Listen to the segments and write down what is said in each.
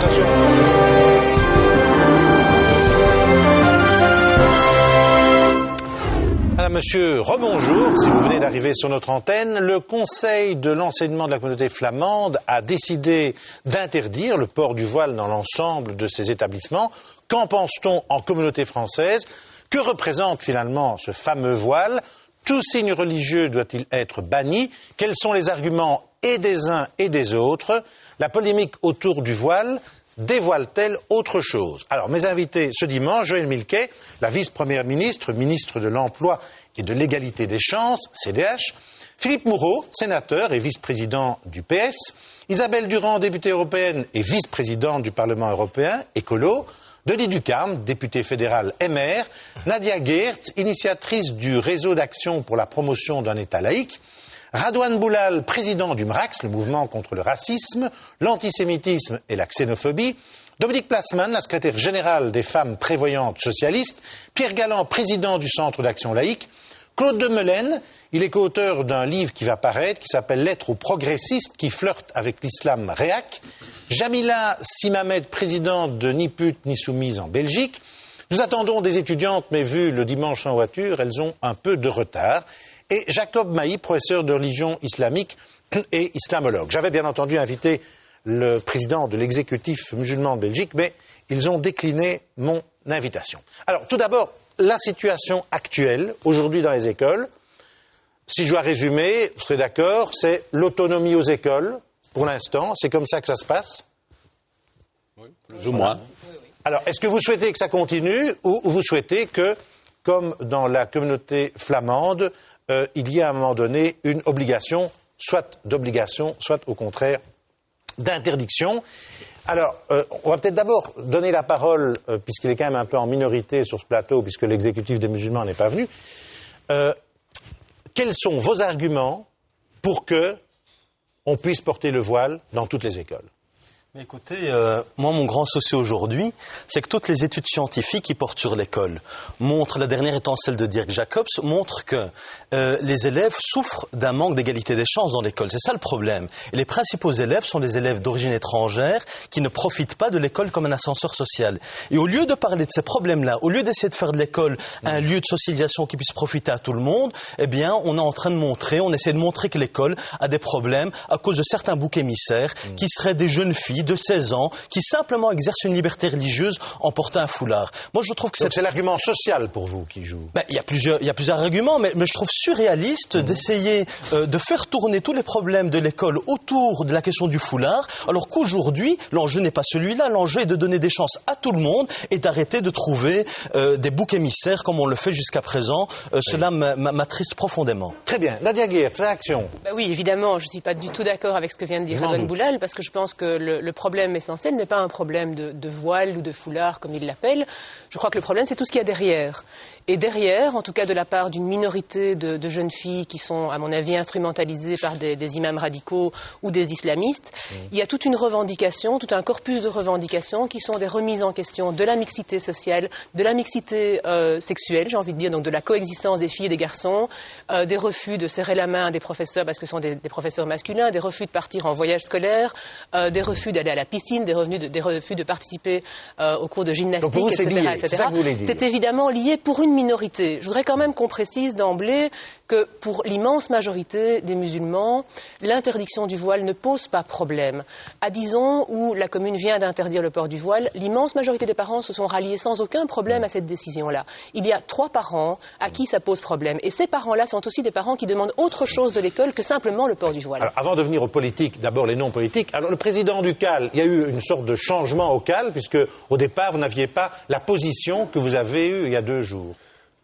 Attention. Madame, monsieur, rebonjour. Si vous venez d'arriver sur notre antenne, le Conseil de l'enseignement de la communauté flamande a décidé d'interdire le port du voile dans l'ensemble de ses établissements. Qu'en pense-t-on en communauté française? Que représente finalement ce fameux voile? Tout signe religieux doit-il être banni? Quels sont les arguments et des uns et des autres? La polémique autour du voile dévoile-t-elle autre chose? Alors, mes invités ce dimanche, Joëlle Milquet, la vice-première ministre, ministre de l'Emploi et de l'Égalité des chances, CDH, Philippe Moureau, sénateur et vice-président du PS, Isabelle Durand, députée européenne et vice-présidente du Parlement européen, écolo, Denis Ducarme, député fédéral MR, Nadia Geertz, initiatrice du réseau d'action pour la promotion d'un État laïque, Radouane Boulal, président du MRAX, le mouvement contre le racisme, l'antisémitisme et la xénophobie, Dominique Plasman, la secrétaire générale des femmes prévoyantes socialistes, Pierre Galland, président du Centre d'action laïque, Claude Demelaine, il est co-auteur d'un livre qui va paraître, qui s'appelle Lettres aux progressistes qui flirtent avec l'islam réac, Jamila Simamed, présidente de Ni pute ni soumise en Belgique. Nous attendons des étudiantes, mais vu le dimanche en voiture, elles ont un peu de retard. Et Jacob Mailly, professeur de religion islamique et islamologue. J'avais bien entendu invité le président de l'exécutif musulman de Belgique, mais ils ont décliné mon invitation. Alors, tout d'abord, la situation actuelle, aujourd'hui dans les écoles, si je dois résumer, vous serez d'accord, c'est l'autonomie aux écoles, pour l'instant, c'est comme ça que ça se passe? Oui, plus ou moins. Alors, est-ce que vous souhaitez que ça continue, ou vous souhaitez que, comme dans la communauté flamande, il y a à un moment donné une obligation, soit d'obligation, soit au contraire d'interdiction. Alors, on va peut-être d'abord donner la parole, puisqu'il est quand même un peu en minorité sur ce plateau, puisque l'exécutif des musulmans n'est pas venu. Quels sont vos arguments pour que on puisse porter le voile dans toutes les écoles? Mais écoutez, moi, mon grand souci aujourd'hui, c'est que toutes les études scientifiques qui portent sur l'école montrent, la dernière étant celle de Dirk Jacobs, montrent que les élèves souffrent d'un manque d'égalité des chances dans l'école. C'est ça le problème. Et les principaux élèves sont des élèves d'origine étrangère qui ne profitent pas de l'école comme un ascenseur social. Et au lieu de parler de ces problèmes-là, au lieu d'essayer de faire de l'école un lieu de socialisation qui puisse profiter à tout le monde, eh bien, on est en train de montrer, on essaie de montrer que l'école a des problèmes à cause de certains boucs émissaires qui seraient des jeunes filles de 16 ans qui simplement exercent une liberté religieuse en portant un foulard. Moi, je trouve que c'est l'argument social pour vous qui joue. Il y a plusieurs arguments, mais je trouve surréaliste d'essayer de faire tourner tous les problèmes de l'école autour de la question du foulard, alors qu'aujourd'hui, l'enjeu n'est pas celui-là. L'enjeu est de donner des chances à tout le monde et d'arrêter de trouver des boucs émissaires comme on le fait jusqu'à présent. Cela m'attriste profondément. Très bien. Nadia Geertz, réaction? Oui, évidemment, je ne suis pas du tout d'accord avec ce que vient de dire Radouane Boulal, parce que je pense que le problème essentiel n'est pas un problème de voile ou de foulard, comme il l'appelle. Je crois que le problème, c'est tout ce qu'il y a derrière. Et derrière, en tout cas de la part d'une minorité de jeunes filles qui sont, à mon avis, instrumentalisées par des imams radicaux ou des islamistes, il y a toute une revendication, tout un corpus de revendications qui sont des remises en question de la mixité sociale, de la mixité sexuelle, j'ai envie de dire, donc de la coexistence des filles et des garçons, des refus de serrer la main à des professeurs parce que ce sont des professeurs masculins, des refus de partir en voyage scolaire, des refus d'aller à la piscine, des refus de participer aux cours de gymnastique, donc etc. Lié, etc. C'est évidemment lié pour une minorité. Je voudrais quand même qu'on précise d'emblée que pour l'immense majorité des musulmans, l'interdiction du voile ne pose pas problème. À Dizon, où la commune vient d'interdire le port du voile, l'immense majorité des parents se sont ralliés sans aucun problème à cette décision-là. Il y a 3 parents à qui ça pose problème. Et ces parents-là sont aussi des parents qui demandent autre chose de l'école que simplement le port du voile. Alors, avant de venir aux politiques, d'abord les non-politiques. Alors, le président du CAL, il y a eu une sorte de changement au CAL, puisque au départ, vous n'aviez pas la position que vous avez eue il y a 2 jours.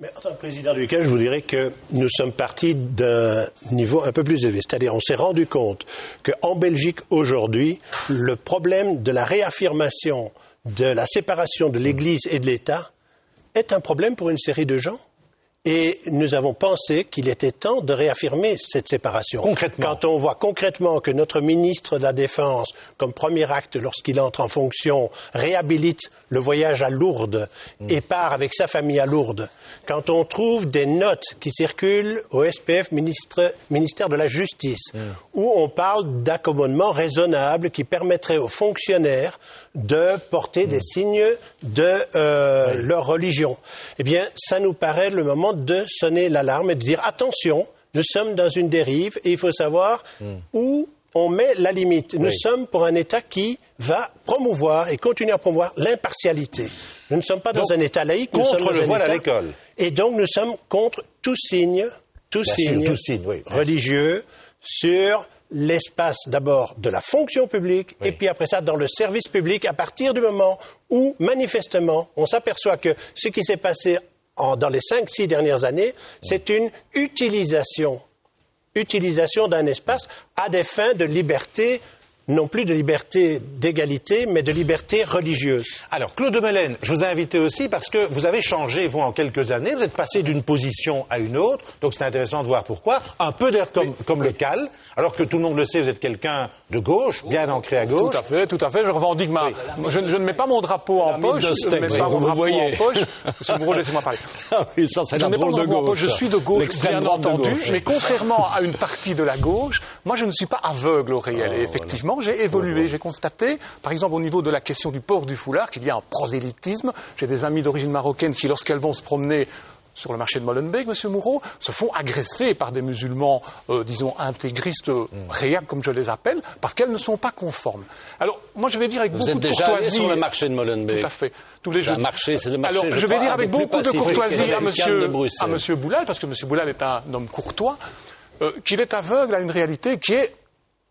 Mais en tant que président du CAL, je vous dirais que nous sommes partis d'un niveau un peu plus élevé. C'est-à-dire, on s'est rendu compte qu'en Belgique, aujourd'hui, le problème de la réaffirmation de la séparation de l'Église et de l'État est un problème pour une série de gens Et nous avons pensé qu'il était temps de réaffirmer cette séparation. Concrètement. Quand on voit concrètement que notre ministre de la Défense, comme premier acte lorsqu'il entre en fonction, réhabilite le voyage à Lourdes et part avec sa famille à Lourdes, quand on trouve des notes qui circulent au SPF, ministère de la Justice, où on parle d'accommodement raisonnable qui permettrait aux fonctionnaires de porter des signes de leur religion, eh bien, ça nous paraît le moment de sonner l'alarme et de dire attention, nous sommes dans une dérive et il faut savoir où on met la limite. Nous sommes pour un État qui va promouvoir et continuer à promouvoir l'impartialité. Nous ne sommes pas dans un État laïque. Contre le voile à l'école. Et donc nous sommes contre tout signe religieux sur l'espace d'abord de la fonction publique et puis après ça dans le service public à partir du moment où manifestement on s'aperçoit que ce qui s'est passé dans les 5-6 dernières années, c'est une utilisation d'un espace à des fins de liberté, non plus de liberté d'égalité, mais de liberté religieuse. Alors, Claude de Melaine, je vous ai invité aussi parce que vous avez changé, vous, en quelques années. Vous êtes passé d'une position à une autre, donc c'est intéressant de voir pourquoi. Un peu d'air comme le CAL, alors que tout le monde le sait, vous êtes quelqu'un de gauche, bien ancré à gauche. Tout à fait, je revendique je ne mets pas mon drapeau en poche, je ne mets pas mon drapeau en poche. Monsieur Moreau, laissez-moi parler. Oui, ça, c'est je ne mets pas mon drapeau en poche, je suis de gauche, bien entendu, mais contrairement à une partie de la gauche, moi je ne suis pas aveugle au réel. Et effectivement, j'ai évolué, j'ai constaté, par exemple au niveau de la question du port du foulard, qu'il y a un prosélytisme. J'ai des amis d'origine marocaine qui, lorsqu'elles vont se promener sur le marché de Molenbeek, Monsieur Moreau, se font agresser par des musulmans, disons, intégristes, réacs, comme je les appelle, parce qu'elles ne sont pas conformes. Alors, moi, je vais dire avec beaucoup de courtoisie... Vous êtes déjà allé sur le marché de Molenbeek? Tout à fait. Tous les jours. C'est le marché, alors, je vais dire avec beaucoup de courtoisie à Monsieur Boulal, parce que Monsieur Boulal est un homme courtois, qu'il est aveugle à une réalité qui est,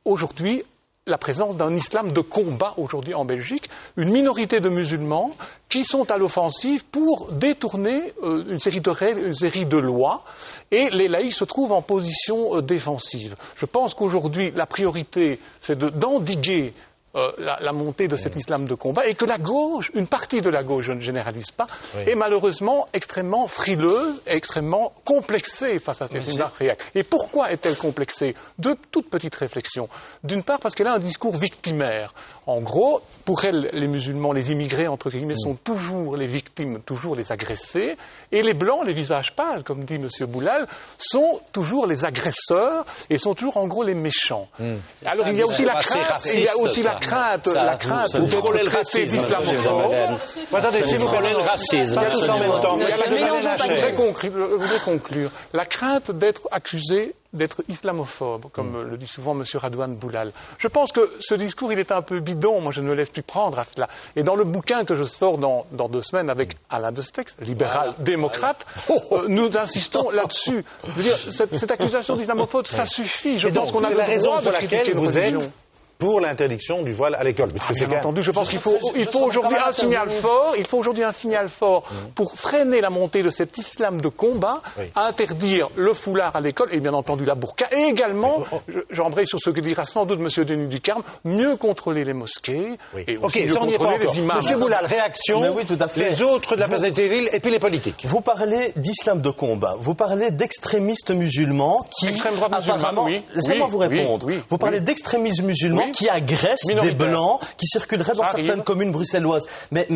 aujourd'hui, la présence d'un islam de combat aujourd'hui en Belgique, une minorité de musulmans qui sont à l'offensive pour détourner une série de règles, une série de lois, et les laïcs se trouvent en position défensive. Je pense qu'aujourd'hui, la priorité, c'est d'endiguer la montée de cet islam de combat, et que la gauche, une partie de la gauche, je ne généralise pas, est malheureusement extrêmement frileuse et extrêmement complexée face à ces islam réacs. Et pourquoi est-elle complexée? Deux toutes petites réflexions. D'une part, parce qu'elle a un discours victimaire. En gros, pour elle, les musulmans, les immigrés, entre guillemets, sont toujours les victimes, toujours les agressés, et les blancs, les visages pâles, comme dit M. Boulal, sont toujours les agresseurs, et sont toujours, en gros, les méchants. Alors, il y a aussi la crainte, la crainte d'être traité d'islamophobes. Attendez, s'il vous plaît, le racisme. pas tous en même temps. Je voudrais conclure. La crainte d'être accusé d'être islamophobe, comme le dit souvent M. Radouane Boulal. Je pense que ce discours, il est un peu bidon. Moi, je ne me laisse plus prendre à cela. Et dans le bouquin que je sors dans 2 semaines avec Alain Destex, libéral démocrate, nous insistons là-dessus. Je veux dire, cette accusation d'islamophobe, ça suffit. Je pense qu'on a la raison pour laquelle vous êtes religion. Pour l'interdiction du voile à l'école. Bien entendu, je pense qu'il faut aujourd'hui un signal fort. Il faut aujourd'hui un signal fort pour freiner la montée de cet islam de combat, interdire le foulard à l'école et bien entendu la burqa. Et également, j'embraye sur ce que dira sans doute M. Denis Ducarme, mieux contrôler les mosquées et aussi mieux contrôler les imams. Monsieur Boulal, réaction, les autres de la société civile et puis les politiques. Vous parlez d'islam de combat, vous parlez d'extrémistes musulmans qui apparemment... Laissez-moi vous répondre. Vous parlez d'extrémistes musulmans qui agressent des blancs qui circuleraient dans certaines communes bruxelloises. Mais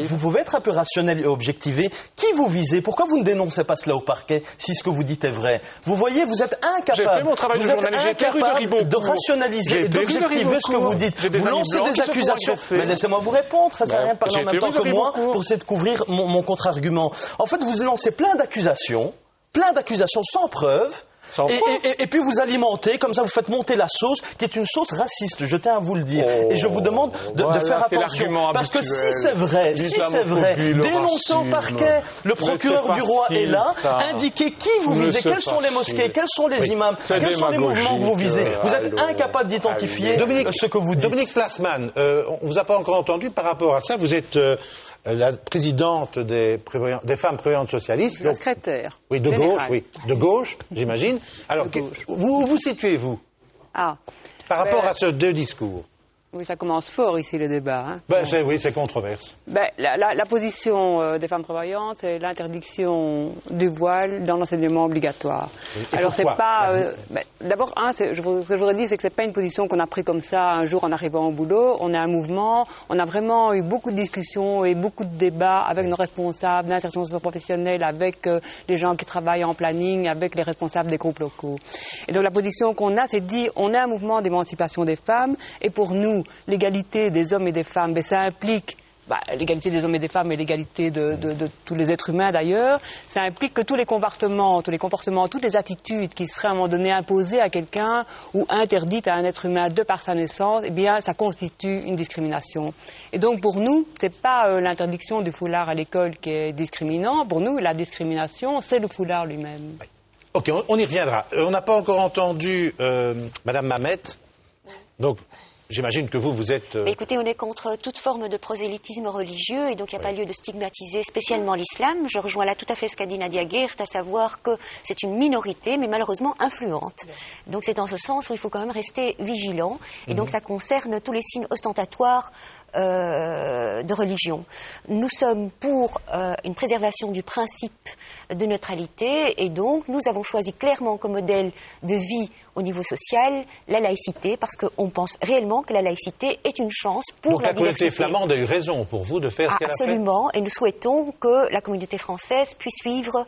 vous pouvez être un peu rationnel et objectivé. Qui vous visez? Pourquoi vous ne dénoncez pas cela au parquet si ce que vous dites est vrai? Vous voyez, vous êtes incapable de rationaliser et d'objectiver ce que vous dites. Vous lancez des accusations. Mais laissez-moi vous répondre, ça ne sert à rien de parler en même temps que moi pour essayer de couvrir mon contre-argument. En fait, vous lancez plein d'accusations sans preuve. Et puis vous alimentez, comme ça vous faites monter la sauce, qui est une sauce raciste, je tiens à vous le dire. Et je vous demande de faire attention. Parce que si c'est vrai, dénoncez au parquet, le procureur du roi est là, indiquez qui vous visez, quelles sont les mosquées, quels sont les imams, quels sont les mouvements que vous visez. Vous êtes incapable d'identifier ce que vous dites. Dominique Plasman, on ne vous a pas encore entendu par rapport à ça. Vous êtes la présidente des femmes prévoyantes socialistes. La secrétaire. Oui, de gauche, j'imagine. Alors, où vous situez-vous par rapport à ces deux discours? Oui, ça commence fort ici le débat. Hein. Oui, c'est controverse. La position des femmes travaillantes, c'est l'interdiction du voile dans l'enseignement obligatoire. Alors c'est pas. D'abord, ce que je voudrais dire, c'est que c'est pas une position qu'on a prise comme ça un jour en arrivant au boulot. On est un mouvement. On a vraiment eu beaucoup de discussions et beaucoup de débats avec nos responsables d'insertion professionnelle, avec les gens qui travaillent en planning, avec les responsables des groupes locaux. Et donc la position qu'on a, c'est de dire on est un mouvement d'émancipation des femmes et pour nous, l'égalité des hommes et des femmes, ça implique l'égalité des hommes et des femmes et l'égalité de tous les êtres humains d'ailleurs, ça implique que tous les comportements, toutes les attitudes qui seraient à un moment donné imposées à quelqu'un ou interdites à un être humain de par sa naissance, eh bien ça constitue une discrimination. Et donc pour nous, c'est pas l'interdiction du foulard à l'école qui est discriminant, pour nous la discrimination c'est le foulard lui-même. Ok, on y reviendra. On n'a pas encore entendu Madame Mamet, donc j'imagine que vous êtes... Écoutez, on est contre toute forme de prosélytisme religieux et donc il n'y a pas lieu de stigmatiser spécialement l'islam. Je rejoins là tout à fait ce qu'a dit Nadia Geert, à savoir que c'est une minorité, mais malheureusement influente. Donc c'est dans ce sens où il faut quand même rester vigilant. Et donc ça concerne tous les signes ostentatoires de religion. Nous sommes pour une préservation du principe de neutralité et donc nous avons choisi clairement comme modèle de vie au niveau social la laïcité parce qu'on pense réellement que la laïcité est une chance pour la diversité. Donc la communauté flamande a eu raison pour vous de faire ce qu'elle a fait. Absolument, et nous souhaitons que la communauté française puisse suivre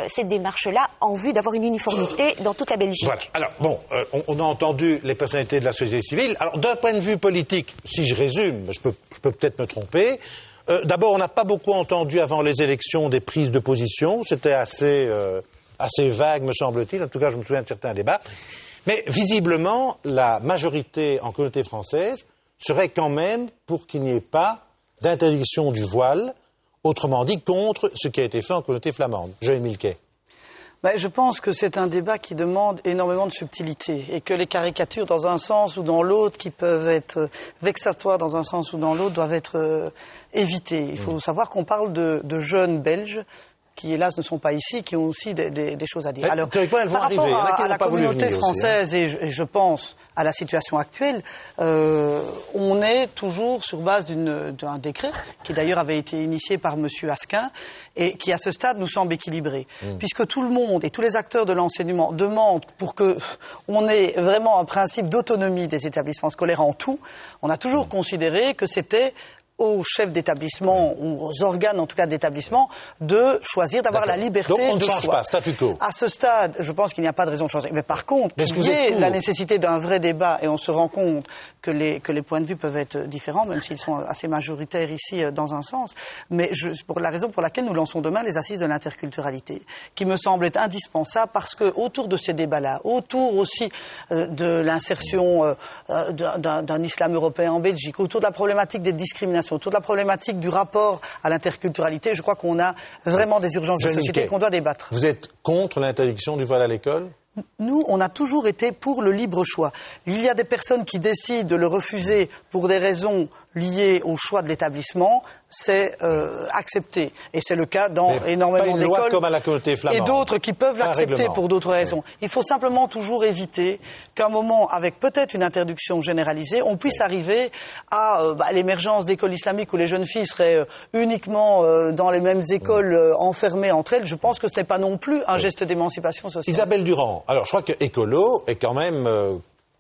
cette démarche-là en vue d'avoir une uniformité dans toute la Belgique. Voilà. Alors bon, on a entendu les personnalités de la société civile. Alors d'un point de vue politique, si je résume, je peux peut-être me tromper. D'abord, on n'a pas beaucoup entendu avant les élections des prises de position. C'était assez vague, me semble-t-il. En tout cas, je me souviens de certains débats. Mais visiblement, la majorité en communauté française serait quand même pour qu'il n'y ait pas d'interdiction du voile, autrement dit, contre ce qui a été fait en communauté flamande. Joël Milquet. Je pense que c'est un débat qui demande énormément de subtilité et que les caricatures dans un sens ou dans l'autre qui peuvent être vexatoires dans un sens ou dans l'autre doivent être évitées. Il faut savoir qu'on parle de jeunes Belges qui hélas ne sont pas ici, qui ont aussi des choses à dire. Alors, par rapport à la communauté française et je pense à la situation actuelle, on est toujours sur base d'un décret qui d'ailleurs avait été initié par M. Asquin et qui à ce stade nous semble équilibré. Puisque tout le monde et tous les acteurs de l'enseignement demandent pour qu'on ait vraiment un principe d'autonomie des établissements scolaires en tout, on a toujours considéré que c'était aux chefs d'établissement ou aux organes en tout cas d'établissement de choisir, d'avoir la liberté de choix. Donc on ne change pas, statu quo. À ce stade, je pense qu'il n'y a pas de raison de changer. Mais par contre, il y a la nécessité d'un vrai débat et on se rend compte que les points de vue peuvent être différents, même s'ils sont assez majoritaires ici dans un sens. Mais pour la raison pour laquelle nous lançons demain les assises de l'interculturalité, qui me semble être indispensable parce que autour de ces débats-là, autour aussi de l'insertion d'un islam européen en Belgique, autour de la problématique des discriminations, autour de la problématique du rapport à l'interculturalité, je crois qu'on a vraiment des urgences de société qu'on doit débattre. Vous êtes contre l'interdiction du voile à l'école ? Nous, on a toujours été pour le libre choix. Il y a des personnes qui décident de le refuser pour des raisons liées au choix de l'établissement, c'est accepté. Et c'est le cas dans énormément d'écoles. Comme à la communauté flamande. Et d'autres qui peuvent l'accepter pour d'autres raisons. Oui. Il faut simplement toujours éviter qu'à un moment, avec peut-être une interdiction généralisée, on puisse arriver à l'émergence d'écoles islamiques où les jeunes filles seraient uniquement dans les mêmes écoles enfermées entre elles. Je pense que ce n'est pas non plus un geste d'émancipation sociale. Isabelle Durand, alors je crois que Écolo est quand même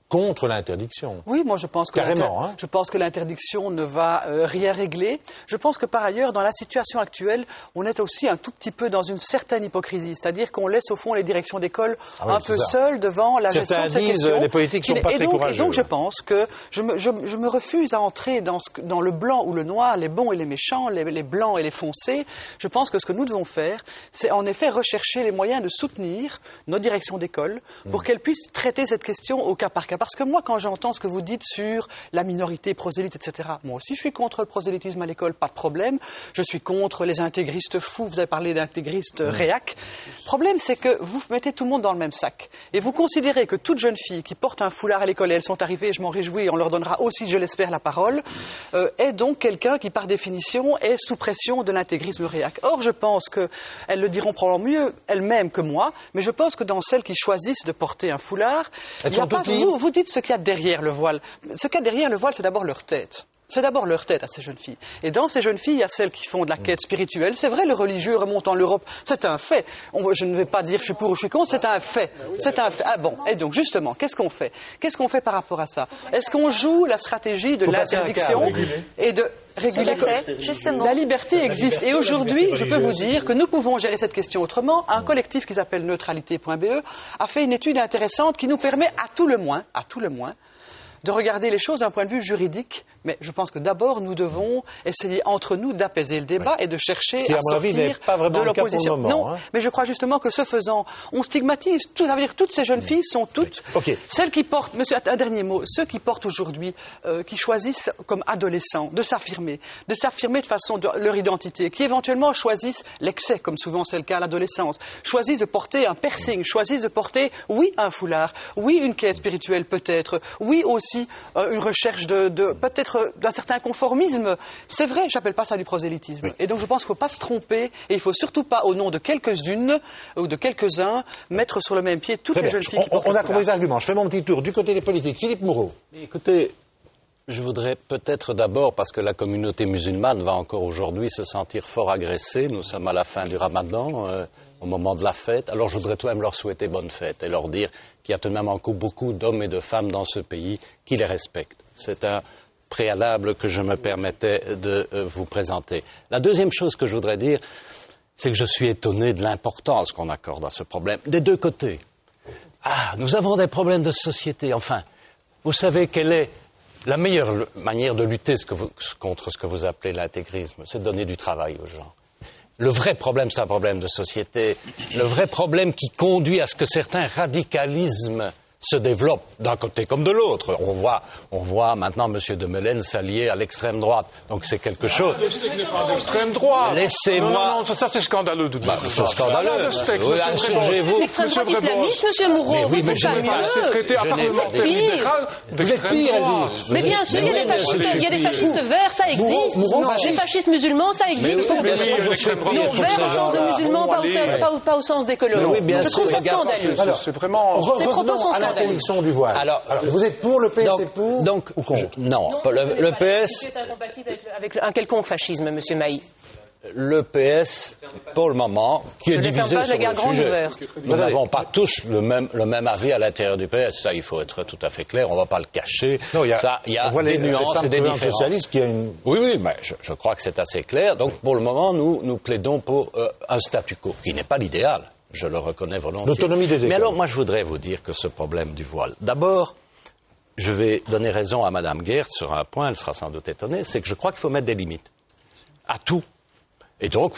contre l'interdiction. Oui, moi je pense que l'interdiction ne va rien régler. Je pense que par ailleurs, dans la situation actuelle, on est aussi un tout petit peu dans une certaine hypocrisie. C'est-à-dire qu'on laisse au fond les directions d'école un peu seules devant la gestion de ces questions. Les politiques sont pas très courageux. Et donc je pense que je me refuse à entrer dans le blanc ou le noir, les bons et les méchants, les blancs et les foncés. Je pense que ce que nous devons faire, c'est en effet rechercher les moyens de soutenir nos directions d'école pour qu'elles puissent traiter cette question au cas par cas. Parce que moi, quand j'entends ce que vous dites sur la minorité prosélyte, etc., moi aussi je suis contre le prosélytisme à l'école, pas de problème. Je suis contre les intégristes fous, vous avez parlé d'intégristes réac. Le problème, c'est que vous mettez tout le monde dans le même sac. Et vous considérez que toute jeune fille qui porte un foulard à l'école, et elles sont arrivées, je m'en réjouis, on leur donnera aussi, je l'espère, la parole, est donc quelqu'un qui, par définition, est sous pression de l'intégrisme réac. Or, je pense qu'elles le diront probablement mieux elles-mêmes que moi, mais je pense que dans celles qui choisissent de porter un foulard, il n'y a pas... Vous dites ce qu'il y a derrière le voile, ce qu'il y a derrière le voile, c'est d'abord leur tête. C'est d'abord leur tête à ces jeunes filles. Et dans ces jeunes filles, il y a celles qui font de la quête spirituelle. C'est vrai, le religieux remonte en Europe. C'est un fait. Je ne vais pas dire je suis pour ou je suis contre, c'est un fait. C'est un fait. Ah bon. Et donc, justement, qu'est-ce qu'on fait? Qu'est-ce qu'on fait par rapport à ça? Est-ce qu'on joue la stratégie de l'interdiction et de réguler? La liberté existe. Et aujourd'hui, je peux vous dire que nous pouvons gérer cette question autrement. Un collectif qui s'appelle neutralité.be a fait une étude intéressante qui nous permet à tout le moins, de regarder les choses d'un point de vue juridique, mais je pense que d'abord nous devons essayer entre nous d'apaiser le débat et de chercher à sortir de l'opposition. Non, mais je crois justement que ce faisant, on stigmatise. Ça veut dire que toutes ces jeunes filles sont toutes celles qui portent, monsieur, un dernier mot, ceux qui portent aujourd'hui, qui choisissent comme adolescents de s'affirmer de façon de leur identité, qui éventuellement choisissent l'excès, comme souvent c'est le cas à l'adolescence, choisissent de porter un piercing, choisissent de porter, oui, un foulard, oui, une quête spirituelle peut-être, oui aussi une recherche de peut-être d'un certain conformisme. C'est vrai, j'appelle pas ça du prosélytisme. Oui. Et donc je pense qu'il ne faut pas se tromper et il ne faut surtout pas, au nom de quelques-unes ou de quelques-uns, mettre sur le même pied toutes les jeunes filles qui portent le foulard. On a compris les arguments. Je fais mon petit tour du côté des politiques. Philippe Moureau. Écoutez, je voudrais peut-être d'abord, parce que la communauté musulmane va encore aujourd'hui se sentir fort agressée, nous sommes à la fin du Ramadan, au moment de la fête, alors je voudrais tout de même leur souhaiter bonne fête et leur dire qu'il y a tout de même encore beaucoup d'hommes et de femmes dans ce pays qui les respectent. C'est un préalable que je me permettais de vous présenter. La deuxième chose que je voudrais dire, c'est que je suis étonné de l'importance qu'on accorde à ce problème, des deux côtés. Ah, nous avons des problèmes de société, enfin, vous savez quelle est la meilleure manière de lutter contre ce que vous appelez l'intégrisme, c'est de donner du travail aux gens. Le vrai problème, c'est un problème de société. Le vrai problème qui conduit à ce que certains radicalismes se développent d'un côté comme de l'autre. On voit maintenant M. de Melen s'allier à l'extrême droite. Donc c'est quelque chose. L'extrême droite. Laissez-moi. Non, ça c'est scandaleux de dire. C'est scandaleux. Insurgez-vous. L'extrême droite islamiste, M. Moreau. Oui, mais je n'ai pas traité à parlementaire libéral. Vous êtes pire, elle dit. Mais bien sûr, il y a des fascistes verts, ça existe. Des fascistes musulmans, ça existe. Non, verts au sens de musulmans, pas au sens d'écologue. Je trouve ça scandaleux. C'est vraiment. Revenons à l'interdiction du voile. Alors, vous êtes pour, le PS est pour ou contre? Non, le PS... C'est incompatible avec un quelconque fascisme, M. Mailly. Le PS, pour le moment, qui est divisé sur le sujet. Nous n'avons pas tous le même avis à l'intérieur du PS. Ça, il faut être tout à fait clair. On ne va pas le cacher. Non, il y a des nuances et des différences. Socialistes qui a une... Oui, mais je crois que c'est assez clair. Donc, pour le moment, nous plaidons pour un statu quo, qui n'est pas l'idéal. Je le reconnais volontiers. L'autonomie des écoles. Mais alors, moi, je voudrais vous dire que ce problème du voile... D'abord, je vais donner raison à Mme Geert sur un point, elle sera sans doute étonnée, c'est que je crois qu'il faut mettre des limites. À tout. Et donc,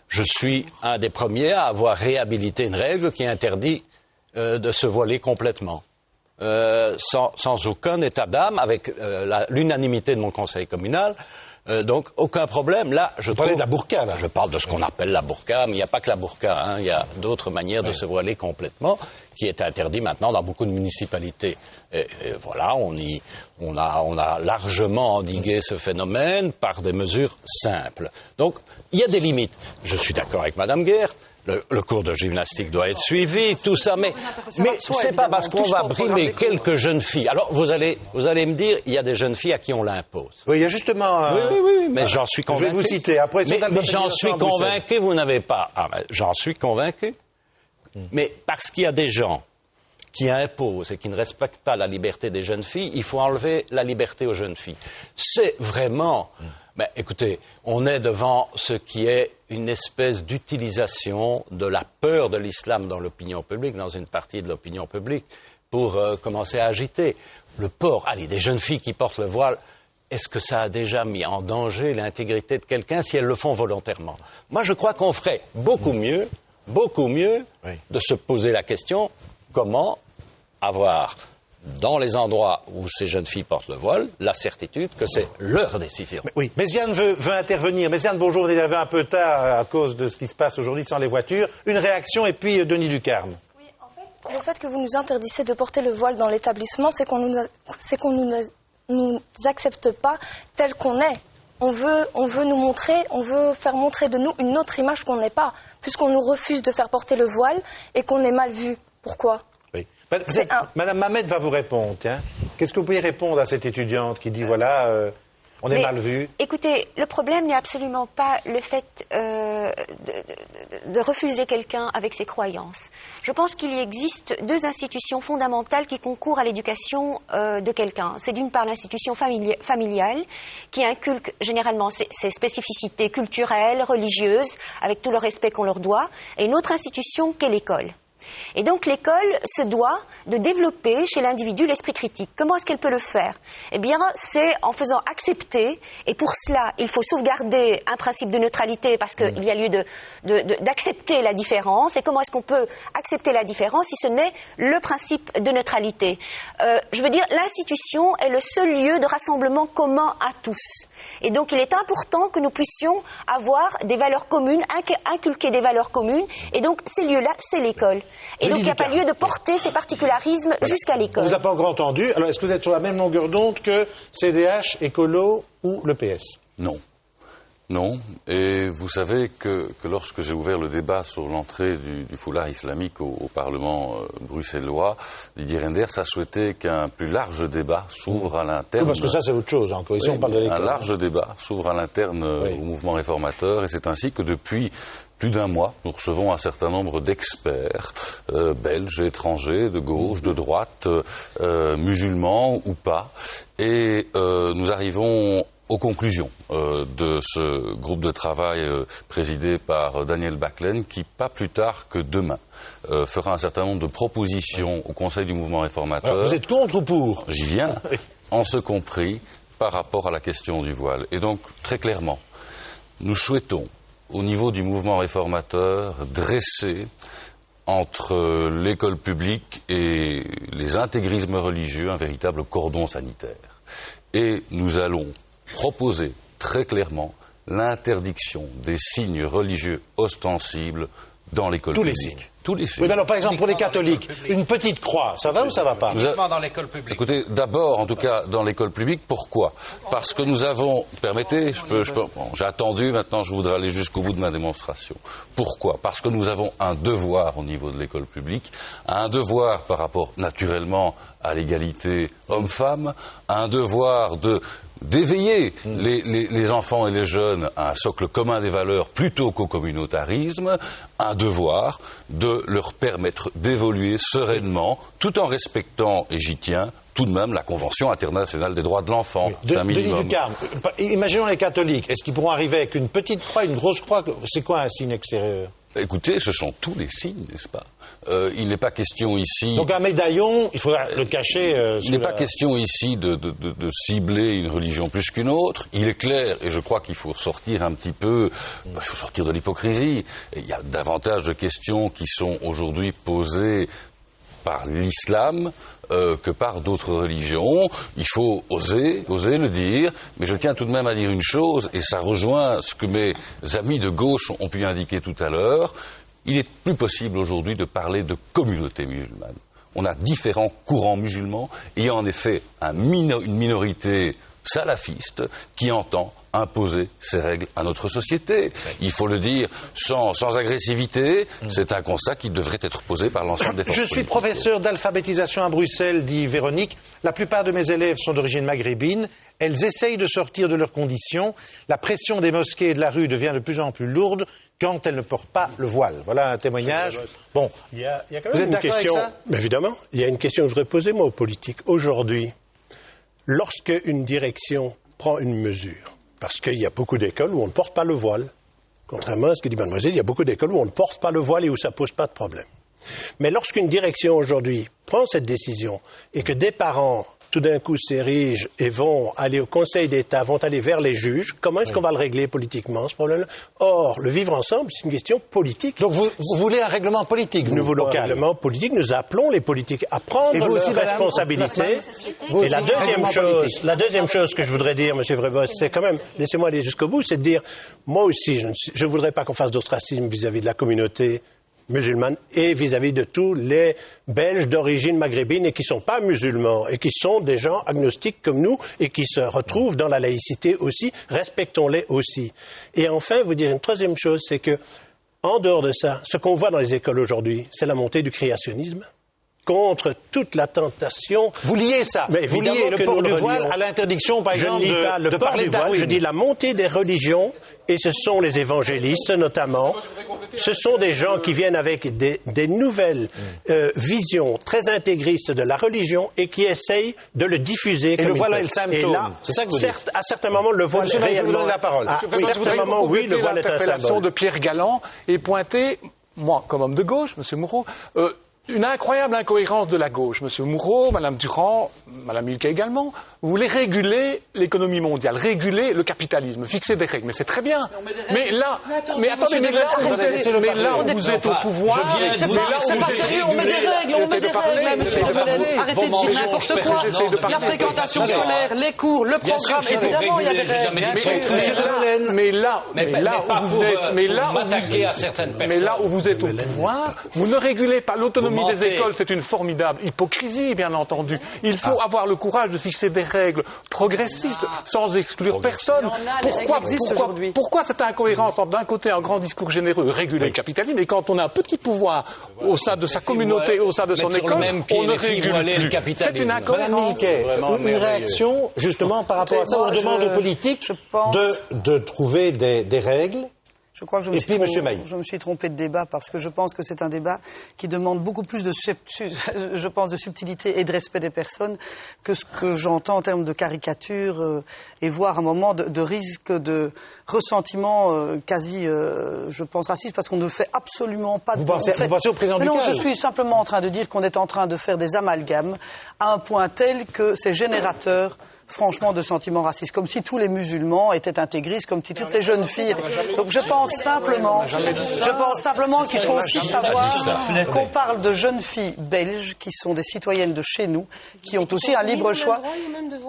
je suis un des premiers à avoir réhabilité une règle qui interdit de se voiler complètement. Sans aucun état d'âme, avec l'unanimité de mon conseil communal. Donc, aucun problème. Là, Vous parlez de la burqa, là. Je parle de ce qu'on appelle la burqa, mais il n'y a pas que la burqa. Hein. Il y a d'autres manières de se voiler complètement, qui est interdit maintenant dans beaucoup de municipalités. Et voilà, on a largement endigué ce phénomène par des mesures simples. Donc, il y a des limites. Je suis d'accord avec Mme Geert. Le cours de gymnastique doit être suivi, tout ça, mais c'est pas parce qu'on va brimer quelques jeunes filles. Alors, vous allez me dire, il y a des jeunes filles à qui on l'impose. Oui, il y a justement... Oui, mais j'en suis convaincu. Je vais vous citer. Après, mais j'en suis convaincu, vous n'avez pas... j'en suis convaincu. Mais parce qu'il y a des gens qui imposent et qui ne respectent pas la liberté des jeunes filles, il faut enlever la liberté aux jeunes filles. C'est vraiment... Ben, écoutez, on est devant ce qui est une espèce d'utilisation de la peur de l'islam dans l'opinion publique, dans une partie de l'opinion publique, pour commencer à agiter. Le port, allez, des jeunes filles qui portent le voile, est-ce que ça a déjà mis en danger l'intégrité de quelqu'un si elles le font volontairement? Moi, je crois qu'on ferait beaucoup mieux de se poser la question, comment avoir... dans les endroits où ces jeunes filles portent le voile, la certitude que c'est leur décision. Oui, Méziane veut intervenir. Méziane, bonjour, on est arrivé un peu tard à cause de ce qui se passe aujourd'hui sans les voitures. Une réaction et puis Denis Lucarne. Oui, en fait, le fait que vous nous interdisez de porter le voile dans l'établissement, c'est qu'on nous accepte pas tel qu'on est. On veut nous montrer, on veut faire montrer de nous une autre image qu'on n'est pas, puisqu'on nous refuse de faire porter le voile et qu'on est mal vu. Pourquoi ? Madame Mamet va vous répondre. Qu'est-ce que vous pouvez répondre à cette étudiante qui dit, voilà, on est mal vu? Écoutez, le problème n'est absolument pas le fait de refuser quelqu'un avec ses croyances. Je pense qu'il existe deux institutions fondamentales qui concourent à l'éducation de quelqu'un. C'est d'une part l'institution familiale qui inculque généralement ses spécificités culturelles, religieuses, avec tout le respect qu'on leur doit, et une autre institution qu'est l'école. Et donc l'école se doit de développer chez l'individu l'esprit critique. Comment est-ce qu'elle peut le faire? Eh bien, c'est en faisant accepter, et pour cela, il faut sauvegarder un principe de neutralité parce qu'il y a lieu d'accepter la différence. Et comment est-ce qu'on peut accepter la différence si ce n'est le principe de neutralité? Je veux dire, l'institution est le seul lieu de rassemblement commun à tous. Et donc il est important que nous puissions avoir des valeurs communes, inculquer des valeurs communes, et donc ces lieux-là, c'est l'école. Et donc il n'y a pas lieu de porter ces particularismes jusqu'à l'école. On ne vous a pas encore entendu. Alors est-ce que vous êtes sur la même longueur d'onde que CDH, Écolo ou le PS? Non. Non. Et vous savez que lorsque j'ai ouvert le débat sur l'entrée du foulard islamique au Parlement bruxellois, Didier Reynders a souhaité qu'un plus large débat s'ouvre à l'interne. Oui, parce que ça c'est autre chose encore. Ici on parle de l'école. Un large débat s'ouvre à l'interne au mouvement réformateur, et c'est ainsi que depuis plus d'un mois, nous recevons un certain nombre d'experts, belges, étrangers, de gauche, de droite, musulmans ou pas, et nous arrivons aux conclusions de ce groupe de travail présidé par Daniel Baclen, qui, pas plus tard que demain, fera un certain nombre de propositions au Conseil du mouvement réformateur. Alors, vous êtes contre ou pour? J'y viens, en ce compris par rapport à la question du voile. Et donc, très clairement, nous souhaitons, au niveau du mouvement réformateur, dresser entre l'école publique et les intégrismes religieux un véritable cordon sanitaire. Et nous allons proposer très clairement l'interdiction des signes religieux ostensibles dans l'école publique. Tous les signes. Tous les signes. Oui, mais alors par exemple pour les catholiques, une petite croix, ça va ou ça va pas? Uniquement dans l'école publique. Écoutez, d'abord, en tout cas, dans l'école publique, pourquoi? Parce que nous avons, permettez, j'ai attendu, maintenant je voudrais aller jusqu'au bout de ma démonstration. Pourquoi? Parce que nous avons un devoir au niveau de l'école publique, un devoir par rapport naturellement à l'égalité homme-femme, un devoir d'éveiller les enfants et les jeunes à un socle commun des valeurs plutôt qu'au communautarisme, un devoir de leur permettre d'évoluer sereinement, tout en respectant, et j'y tiens, tout de même la Convention internationale des droits de l'enfant. C'est un minimum. Denis Ducarme, imaginons les catholiques, est-ce qu'ils pourront arriver avec une petite croix, une grosse croix? C'est quoi un signe extérieur? Écoutez, ce sont tous les signes, n'est-ce pas? Il n'est pas question ici... Donc un médaillon, il faudra le cacher... il n'est pas question ici de cibler une religion plus qu'une autre. Il est clair, et je crois qu'il faut sortir un petit peu... il faut sortir de l'hypocrisie. Il y a davantage de questions qui sont aujourd'hui posées par l'islam que par d'autres religions. Il faut oser le dire, mais je tiens tout de même à dire une chose, et ça rejoint ce que mes amis de gauche ont pu indiquer tout à l'heure. Il n'est plus possible aujourd'hui de parler de communauté musulmane. On a différents courants musulmans, et il y a en effet une minorité salafiste qui entend imposer ses règles à notre société. Il faut le dire sans agressivité, c'est un constat qui devrait être posé par l'ensemble des forces politiques. Je suis professeur d'alphabétisation à Bruxelles, dit Véronique. La plupart de mes élèves sont d'origine maghrébine. Elles essayent de sortir de leurs conditions. La pression des mosquées et de la rue devient de plus en plus lourde quand elles ne portent pas le voile. Voilà un témoignage. Bon, il y a quand même une question. Évidemment, il y a une question que je voudrais poser, moi, aux politiques. Aujourd'hui, lorsque une direction prend une mesure, parce qu'il y a beaucoup d'écoles où on ne porte pas le voile, contrairement à ce que dit mademoiselle, il y a beaucoup d'écoles où on ne porte pas le voile et où ça ne pose pas de problème. Mais lorsqu'une direction aujourd'hui prend cette décision et que des parents tout d'un coup s'érigent et vont aller au Conseil d'État, vont aller vers les juges, comment est-ce qu'on va le régler politiquement, ce problème-là? Or, le vivre ensemble, c'est une question politique. Donc vous voulez un règlement politique, nous voulons un règlement politique, nous appelons les politiques à prendre leurs responsabilités. Et la deuxième chose que je voudrais dire, M. Vrebos, c'est quand même, laissez-moi aller jusqu'au bout, c'est de dire, moi aussi, je ne voudrais pas qu'on fasse d'ostracisme vis-à-vis de la communauté musulmane et vis-à-vis de tous les Belges d'origine maghrébine et qui ne sont pas musulmans et qui sont des gens agnostiques comme nous et qui se retrouvent dans la laïcité aussi, respectons-les aussi. Et enfin, vous dire une troisième chose, c'est que, en dehors de ça, ce qu'on voit dans les écoles aujourd'hui, c'est la montée du créationnisme. contre toute la tentation. Vous liez ça. Mais vous liez le port du voile à l'interdiction, par exemple, de parler de Darwin. Je dis la montée des religions, et ce sont les évangélistes notamment. Ce sont des gens qui viennent avec des nouvelles visions très intégristes de la religion et qui essayent de le diffuser. Et le voile est le symptôme. C'est ça que vous dites. À certains moments, le voile est réellement... Je vous donne la parole. À certains moments, oui, le voile est un symbole. L'interpellation de Pierre Galland est pointée, moi, comme homme de gauche, M. Moreau, une incroyable incohérence de la gauche. M. Moreau, Mme Durand, Mme Milquet également, vous voulez réguler l'économie mondiale, réguler le capitalisme, fixer des règles. Mais c'est très bien. Mais là où vous êtes au pouvoir... C'est pas sérieux, on met des règles, M. de Molène. Arrêtez de dire n'importe quoi. La fréquentation scolaire, les cours, le programme, évidemment, il y a des règles. Mais là où vous êtes au pouvoir, vous ne régulez pas l'autonomie des écoles, c'est une formidable hypocrisie, bien entendu. Il faut avoir le courage de fixer des règles progressistes, sans exclure personne. Pourquoi cette incohérence entre d'un côté un grand discours généreux, réguler le capitalisme, et quand on a un petit pouvoir au sein de sa communauté, au sein de son école, on ne régule plus. C'est une incohérence. Une réaction, justement, par rapport à ça, on demande aux politiques de trouver des règles. Je crois que je me suis trompé de débat parce que je pense que c'est un débat qui demande beaucoup plus de subtilité et de respect des personnes que ce que j'entends en termes de caricature et voire un moment de risque de ressentiment quasi, je pense, raciste parce qu'on ne fait absolument pas... Vous pensez au président du CAL ? Non, je suis simplement en train de dire qu'on est en train de faire des amalgames à un point tel que c'est générateur franchement de sentiments racistes, comme si tous les musulmans étaient intégristes, comme si toutes les jeunes filles... Donc je pense simplement qu'il faut aussi savoir qu'on parle de jeunes filles belges qui sont des citoyennes de chez nous, qui ont aussi un libre choix,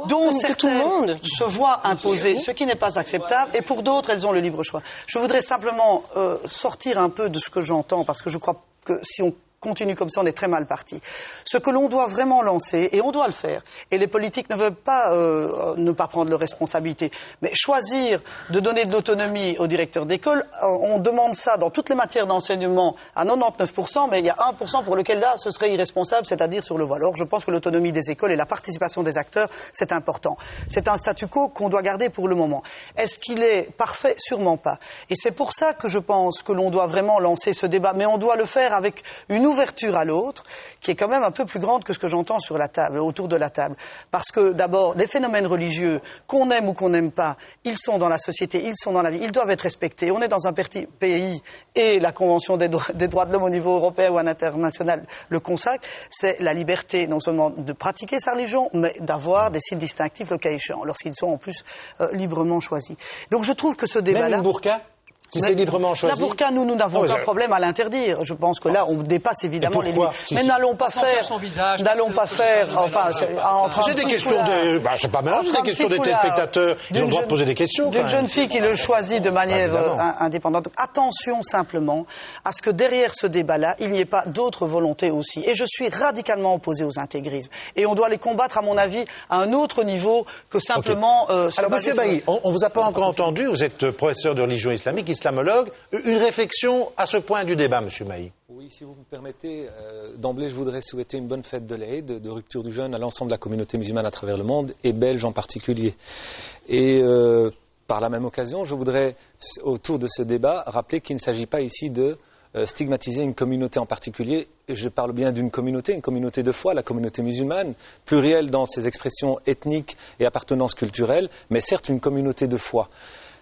dont certaines se voient imposer, ce qui n'est pas acceptable, et pour d'autres, elles ont le libre choix. Je voudrais simplement sortir un peu de ce que j'entends, parce que je crois que si on continue comme ça, on est très mal parti. Ce que l'on doit vraiment lancer, et on doit le faire, et les politiques ne veulent pas ne pas prendre leurs responsabilités, mais choisir de donner de l'autonomie aux directeurs d'école, on demande ça dans toutes les matières d'enseignement à 99%, mais il y a 1% pour lequel là, ce serait irresponsable, c'est-à-dire sur le voile. Alors je pense que l'autonomie des écoles et la participation des acteurs, c'est important. C'est un statu quo qu'on doit garder pour le moment. Est-ce qu'il est parfait ? Sûrement pas. Et c'est pour ça que je pense que l'on doit vraiment lancer ce débat, mais on doit le faire avec une ouverture à l'autre, qui est quand même un peu plus grande que ce que j'entends sur la table, autour de la table. Parce que, d'abord, les phénomènes religieux, qu'on aime ou qu'on n'aime pas, ils sont dans la société, ils sont dans la vie, ils doivent être respectés. On est dans un pays, et la Convention des droits de l'homme au niveau européen ou international le consacre, c'est la liberté, non seulement de pratiquer sa religion, mais d'avoir des signes distinctifs le cas échéant, lorsqu'ils sont en plus librement choisis. Donc je trouve que ce débat-là... Même une burqa ? Si c'est librement choisi. La burqa, nous n'avons aucun problème à l'interdire. Je pense que là, on dépasse évidemment les limites. Mais n'allons pas faire, enfin, c'est des questions c'est pas mal, c'est des questions des téléspectateurs. Ils ont le droit de poser des questions. D'une jeune fille qui le choisit de manière indépendante. Attention simplement à ce que derrière ce débat-là, il n'y ait pas d'autres volontés aussi. Et je suis radicalement opposé aux intégrismes. Et on doit les combattre, à mon avis, à un autre niveau que simplement... Alors, Monsieur Bailly, on vous a pas encore entendu, vous êtes professeur de religion islamique, islamologue, une réflexion à ce point du débat, Monsieur Mailly. Oui, si vous me permettez, d'emblée, je voudrais souhaiter une bonne fête de l'Aïd, de rupture du jeûne à l'ensemble de la communauté musulmane à travers le monde, et belge en particulier. Et par la même occasion, je voudrais, autour de ce débat, rappeler qu'il ne s'agit pas ici de stigmatiser une communauté en particulier. Je parle bien d'une communauté, une communauté de foi, la communauté musulmane, plurielle dans ses expressions ethniques et appartenances culturelles, mais certes une communauté de foi.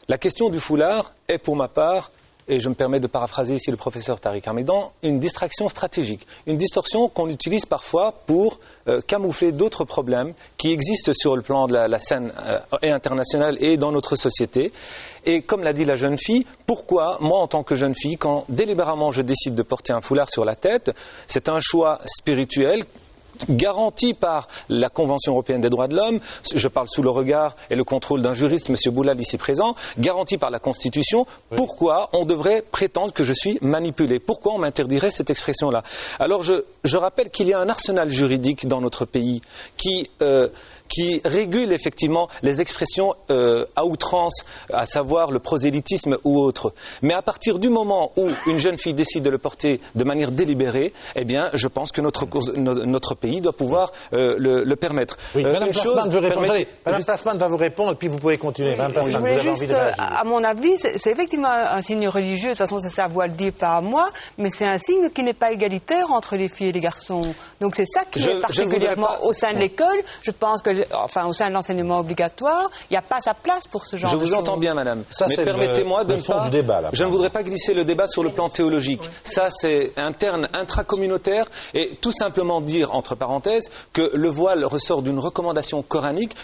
La question du foulard est, pour ma part, et je me permets de paraphraser ici le professeur Tariq Hamidan, une distraction stratégique, une distorsion qu'on utilise parfois pour camoufler d'autres problèmes qui existent sur le plan de la scène internationale et dans notre société. Et comme l'a dit la jeune fille, pourquoi, moi en tant que jeune fille, quand délibérément je décide de porter un foulard sur la tête, c'est un choix spirituel garanti par la Convention européenne des droits de l'homme, je parle sous le regard et le contrôle d'un juriste, M. Boulal ici présent, garanti par la Constitution, pourquoi on devrait prétendre que je suis manipulé? Pourquoi on m'interdirait cette expression-là? Alors je rappelle qu'il y a un arsenal juridique dans notre pays qui qui régule effectivement les expressions à outrance, à savoir le prosélytisme ou autre. Mais à partir du moment où une jeune fille décide de le porter de manière délibérée, eh bien, je pense que notre pays doit pouvoir le permettre. Oui, Madame Plasman va vous répondre, et puis vous pouvez continuer. Madame Plasman, je voulais juste, à mon avis, c'est effectivement un signe religieux. De toute façon, c'est sa voix le dit, pas à moi, mais c'est un signe qui n'est pas égalitaire entre les filles et les garçons. Donc c'est ça qui est particulièrement au sein de l'école. Je pense que, enfin, au sein de l'enseignement obligatoire, il n'y a pas sa place pour ce genre de choses. Je vous entends bien, madame. Ça, mais permettez-moi de ne pas... débat, là, je ne voudrais pas glisser le débat sur le plan théologique. Oui. Ça, c'est interne, intracommunautaire, et tout simplement dire, entre parenthèses, que le voile ressort d'une recommandation coranique,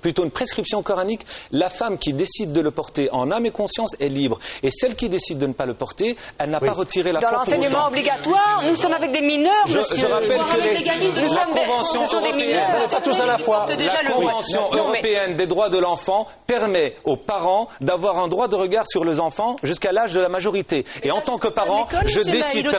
plutôt une prescription coranique. La femme qui décide de le porter en âme et conscience est libre. Et celle qui décide de ne pas le porter, elle n'a pas retiré la foi. Dans l'enseignement obligatoire, nous sommes avec des mineurs, monsieur. Je rappelle que la Convention européenne, pas tous à la fois. La Convention européenne des droits de l'enfant permet aux parents d'avoir un droit de regard sur les enfants jusqu'à l'âge de la majorité. Et en tant que parent, je décide,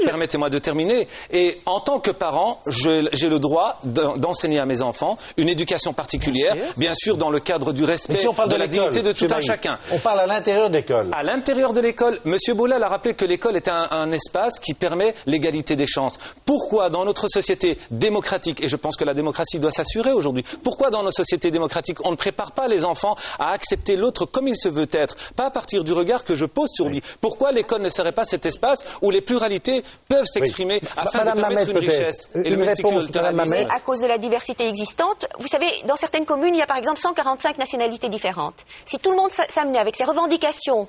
permettez-moi de terminer. Et en tant que parent, j'ai le droit d'enseigner à mes enfants une éducation particulière, bien sûr dans le cadre du respect de la dignité de tout un chacun. On parle à l'intérieur de l'école. À l'intérieur de l'école, M. Boulal a rappelé que l'école est un espace qui permet l'égalité des chances. Pourquoi dans notre société démocratique, et je pense que la démocratie doit s'assurer aujourd'hui, pourquoi dans nos sociétés démocratiques on ne prépare pas les enfants à accepter l'autre comme il se veut être, pas à partir du regard que je pose sur lui? Pourquoi l'école ne serait pas cet espace où les pluralités peuvent s'exprimer afin de permettre une richesse et le multiculturalisme? À cause de la diversité existante, vous savez, dans certaines communes, il y a par exemple 145 nationalités différentes. Si tout le monde s'amenait avec ses revendications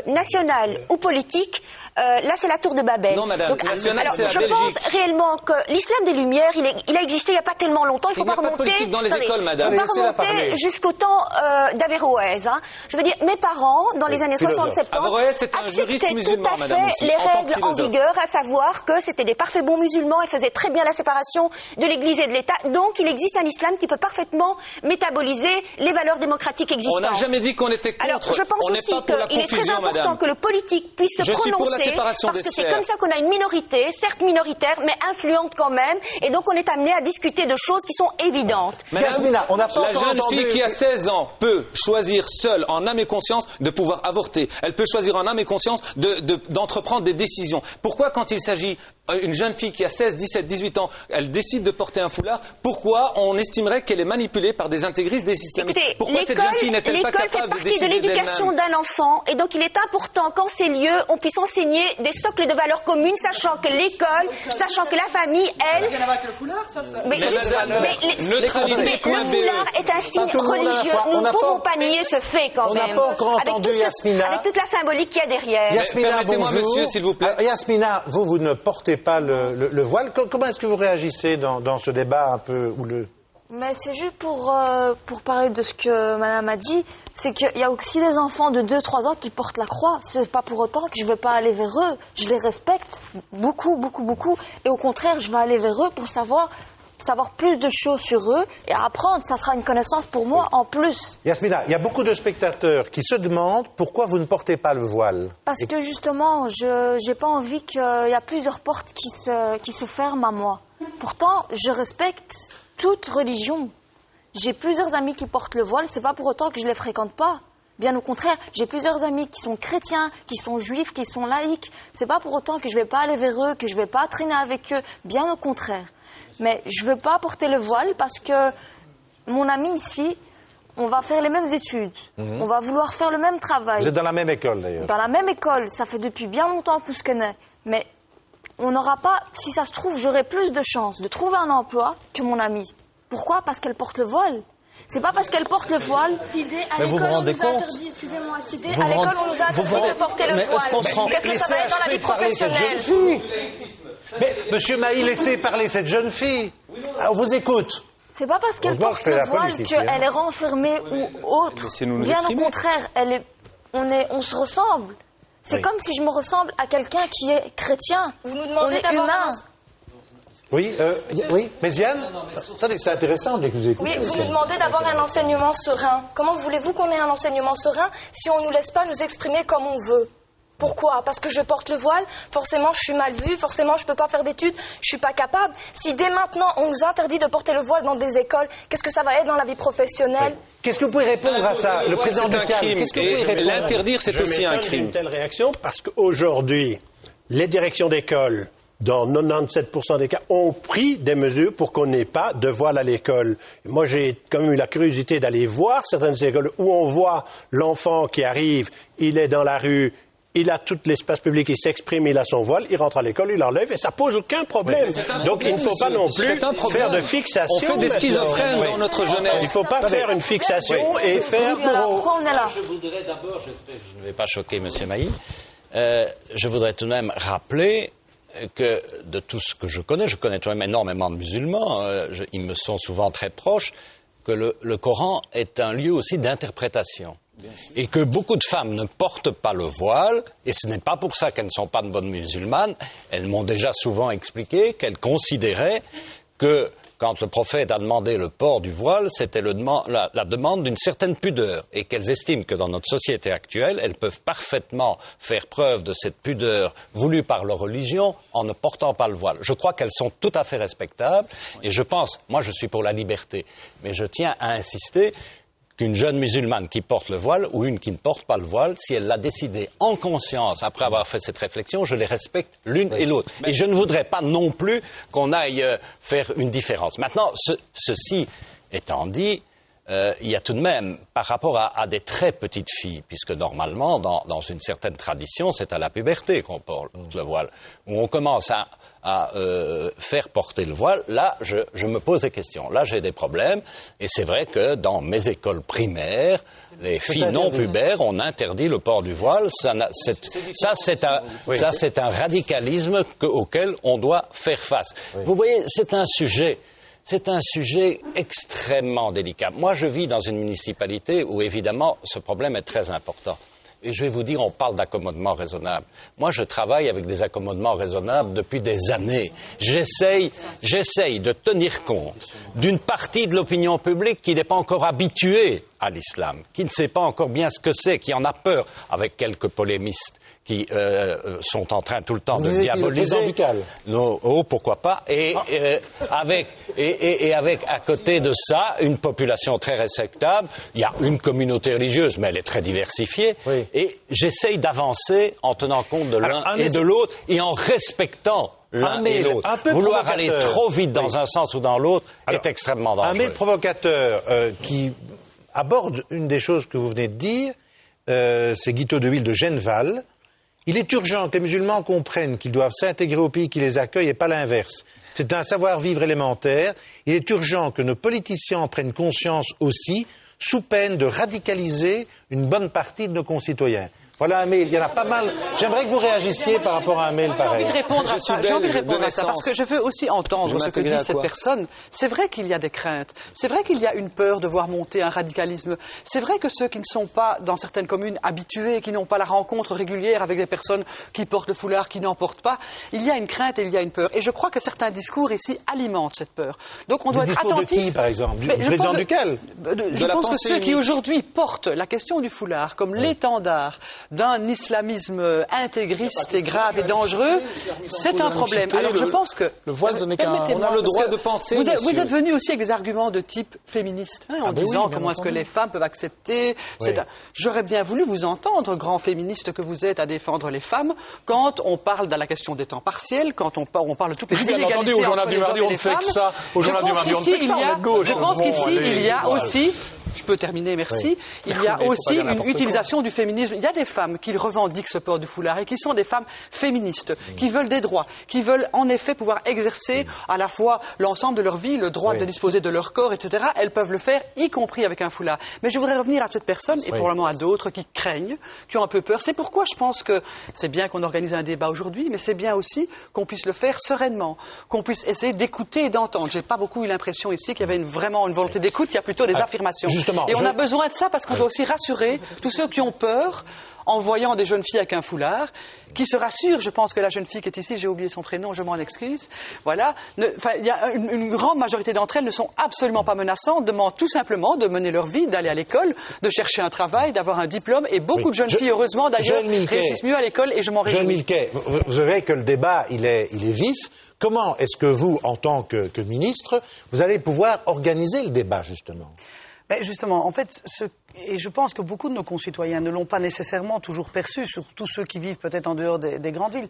nationales ou politiques, là c'est la tour de Babel. Non, madame, donc, national, alors, c'est je la pense réellement que l'islam des Lumières, il a existé il n'y a pas tellement longtemps. Il ne faut pas remonter. Politique dans les écoles, madame. Il ne faut pas remonter jusqu'au temps d'Averroès. Hein. Je veux dire, mes parents, dans les années 60-70, acceptaient tout à fait les règles en vigueur, à savoir que c'était des parfaits bons musulmans et faisaient très bien la séparation de l'Église et de l'État. Donc, il existe un islam qui peut parfaitement métaboliser les valeurs démocratiques existantes. On n'a jamais dit qu'on était contre. Alors, je pense aussi qu'il est très important que le politique puisse se prononcer, parce que c'est comme ça qu'on a une minorité, certes minoritaire, mais influente quand même, et donc on est amené à discuter de choses qui sont évidentes. Yasmina, on n'a pas la jeune fille qui a 16 ans peut choisir seule, en âme et conscience, de pouvoir avorter. Elle peut choisir en âme et conscience d'entreprendre des décisions. Pourquoi quand il s'agit une jeune fille qui a 16, 17, 18 ans, elle décide de porter un foulard, pourquoi on estimerait qu'elle est manipulée par des intégristes, des islamistes? Écoutez, pourquoi cette jeune fille n'est-elle pas capable de décider d'elle-même? L'école fait partie de l'éducation d'un enfant, et donc il est important qu'en ces lieux, on puisse enseigner des socles de valeurs communes, sachant que l'école, sachant que la famille, elle... Il y en a avec le foulard, ça mais le foulard est un signe religieux. Nous ne pouvons pas nier ce fait quand même. On n'a pas encore entendu Yasmina. Avec toute la symbolique qu'il y a derrière. Yasmina, permettez-moi, monsieur, s'il vous plaît. Yasmina, vous ne portez pas le voile. Comment est-ce que vous réagissez dans ce débat un peu houleux? Mais c'est juste pour parler de ce que madame a dit, c'est qu'il y a aussi des enfants de 2-3 ans qui portent la croix. C'est pas pour autant que je ne veux pas aller vers eux. Je les respecte beaucoup, beaucoup, beaucoup. Et au contraire, je vais aller vers eux pour savoir plus de choses sur eux et apprendre. Ça sera une connaissance pour moi en plus. Yasmina, il y a beaucoup de spectateurs qui se demandent pourquoi vous ne portez pas le voile. Parce que justement, je n'ai pas envie qu'il y a plusieurs portes qui se ferment à moi. Pourtant, je respecte toute religion. J'ai plusieurs amis qui portent le voile, c'est pas pour autant que je les fréquente pas. Bien au contraire, j'ai plusieurs amis qui sont chrétiens, qui sont juifs, qui sont laïcs. C'est pas pour autant que je vais pas aller vers eux, que je vais pas traîner avec eux. Bien au contraire. Mais je veux pas porter le voile parce que mon ami ici, on va faire les mêmes études. On va vouloir faire le même travail. Vous êtes dans la même école d'ailleurs. Dans la même école, ça fait depuis bien longtemps qu'on se connaît. Mais on n'aura pas, si ça se trouve, j'aurai plus de chances de trouver un emploi que mon amie. Pourquoi? Parce qu'elle porte le voile. C'est pas parce qu'elle porte le voile. Mais vous vous rendez compte? Excusez-moi, Sidé, à l'école, on nous a interdit de porter le voile. Qu'est-ce que ça va être dans la vie professionnelle? Mais, monsieur Maï, laissez parler cette jeune fille. On vous écoute. C'est pas parce qu'elle porte le voile qu'elle est renfermée ou autre. Bien au contraire, on se ressemble. C'est comme si je me ressemble à quelqu'un qui est chrétien. Vous nous demandez d'avoir Oui, Méziane, c'est intéressant dès que vous écoutez. Oui, vous nous demandez d'avoir un enseignement serein. Comment voulez-vous qu'on ait un enseignement serein si on ne nous laisse pas nous exprimer comme on veut? Pourquoi? Parce que je porte le voile, forcément je suis mal vue, forcément je peux pas faire d'études, je suis pas capable. Si dès maintenant on nous interdit de porter le voile dans des écoles, qu'est-ce que ça va être dans la vie professionnelle? Oui. Qu'est-ce que vous pouvez répondre à ça, le président du CAL? Qu'est-ce que vous pouvez répondre? L'interdire, c'est aussi un crime. Une telle réaction parce qu'aujourd'hui, les directions d'école, dans 97% des cas, ont pris des mesures pour qu'on n'ait pas de voile à l'école. Moi, j'ai quand même eu la curiosité d'aller voir certaines écoles où on voit l'enfant qui arrive, il est dans la rue, il a tout l'espace public, il s'exprime, il a son voile, il rentre à l'école, il l'enlève et ça pose aucun problème. Donc il ne faut pas non plus faire de fixation. On fait des schizophrènes dans notre jeunesse. Il ne faut pas faire une fixation et faire... Pourquoi on est là? Je voudrais d'abord, j'espère que je ne vais pas choquer M. Mailly, je voudrais tout de même rappeler que de tout ce que je connais tout de même énormément de musulmans, ils me sont souvent très proches, que le Coran est un lieu aussi d'interprétation. Et que beaucoup de femmes ne portent pas le voile, et ce n'est pas pour ça qu'elles ne sont pas de bonnes musulmanes. Elles m'ont déjà souvent expliqué qu'elles considéraient que quand le prophète a demandé le port du voile, c'était la demande d'une certaine pudeur, et qu'elles estiment que dans notre société actuelle, elles peuvent parfaitement faire preuve de cette pudeur voulue par leur religion en ne portant pas le voile. Je crois qu'elles sont tout à fait respectables, et je pense, moi je suis pour la liberté, mais je tiens à insister qu'une jeune musulmane qui porte le voile ou une qui ne porte pas le voile, si elle l'a décidé en conscience, après avoir fait cette réflexion, je les respecte l'une et l'autre. Et je ne voudrais pas non plus qu'on aille faire une différence. Maintenant, ceci étant dit, il y a tout de même, par rapport à des très petites filles, puisque normalement, dans une certaine tradition, c'est à la puberté qu'on porte le voile, où on commence à faire porter le voile, là, je me pose des questions. Là, j'ai des problèmes, et c'est vrai que dans mes écoles primaires, les filles non pubères, on interdit le port du voile. Ça, c'est un radicalisme auquel on doit faire face. Oui. Vous voyez, c'est un sujet extrêmement délicat. Moi, je vis dans une municipalité où, évidemment, ce problème est très important. Et je vais vous dire, on parle d'accommodement raisonnable. Moi, je travaille avec des accommodements raisonnables depuis des années. J'essaye de tenir compte d'une partie de l'opinion publique qui n'est pas encore habituée à l'islam, qui ne sait pas encore bien ce que c'est, qui en a peur, avec quelques polémistes qui sont en train tout le temps de diaboliser. Non, pourquoi pas. Et avec à côté de ça une population très respectable. Il y a une communauté religieuse, mais elle est très diversifiée. Oui. Et j'essaye d'avancer en tenant compte de l'un et de l'autre et en respectant l'un et l'autre. Vouloir aller trop vite dans un sens ou dans l'autre est extrêmement dangereux. Un mail provocateur qui aborde une des choses que vous venez de dire, c'est Guiteau de Ville de Genneval. Il est urgent que les musulmans comprennent qu'ils doivent s'intégrer au pays qui les accueille et pas l'inverse. C'est un savoir-vivre élémentaire. Il est urgent que nos politiciens en prennent conscience aussi, sous peine de radicaliser une bonne partie de nos concitoyens. Voilà un mail, il y en a pas mal. J'aimerais que vous réagissiez par rapport à un mail pareil. J'ai envie de répondre à ça. J'ai envie de répondre à ça parce que je veux aussi entendre ce que dit cette personne. C'est vrai qu'il y a des craintes. C'est vrai qu'il y a une peur de voir monter un radicalisme. C'est vrai que ceux qui ne sont pas, dans certaines communes, habitués, qui n'ont pas la rencontre régulière avec des personnes qui portent le foulard, qui n'en portent pas, il y a une crainte et il y a une peur. Et je crois que certains discours ici alimentent cette peur. Donc on doit être attentif. De qui, par exemple? Du président duquel? Je pense que ceux qui aujourd'hui portent la question du foulard comme l'étendard d'un islamisme intégriste et grave et dangereux, c'est un problème. Alors je pense que... Le voile de Mécan. On a le droit de penser... Vous êtes venu aussi avec des arguments de type féministe, en disant comment est-ce que les femmes peuvent accepter... Oui. J'aurais bien voulu vous entendre, grand féministe que vous êtes, à défendre les femmes, quand on parle de la question des temps partiels, quand on parle de toutes les inégalités entre les hommes et les femmes. Je pense qu'ici, il y a aussi... Je peux terminer, merci. Oui. Il y a aussi une utilisation du féminisme. Il y a des femmes qui revendiquent ce port du foulard et qui sont des femmes féministes, qui veulent des droits, qui veulent en effet pouvoir exercer à la fois l'ensemble de leur vie, le droit de disposer de leur corps, etc. Elles peuvent le faire, y compris avec un foulard. Mais je voudrais revenir à cette personne et probablement à d'autres qui craignent, qui ont un peu peur. C'est pourquoi je pense que c'est bien qu'on organise un débat aujourd'hui, mais c'est bien aussi qu'on puisse le faire sereinement, qu'on puisse essayer d'écouter et d'entendre. J'ai pas beaucoup eu l'impression ici qu'il y avait vraiment une volonté d'écoute, il y a plutôt des affirmations. Justement, et on a besoin de ça parce qu'on doit aussi rassurer tous ceux qui ont peur en voyant des jeunes filles avec un foulard, qui se rassurent. Je pense que la jeune fille qui est ici, j'ai oublié son prénom, je m'en excuse. Voilà. Il y a une grande majorité d'entre elles ne sont absolument pas menaçantes, demandent tout simplement de mener leur vie, d'aller à l'école, de chercher un travail, d'avoir un diplôme. Et beaucoup de jeunes filles, heureusement d'ailleurs, réussissent mieux à l'école et je m'en réjouis. Jean Milquet, vous savez que le débat, il est vif. Comment est-ce que vous, en tant que ministre, vous allez pouvoir organiser le débat, justement? Mais justement, en fait, et je pense que beaucoup de nos concitoyens ne l'ont pas nécessairement toujours perçu, surtout ceux qui vivent peut-être en dehors des grandes villes.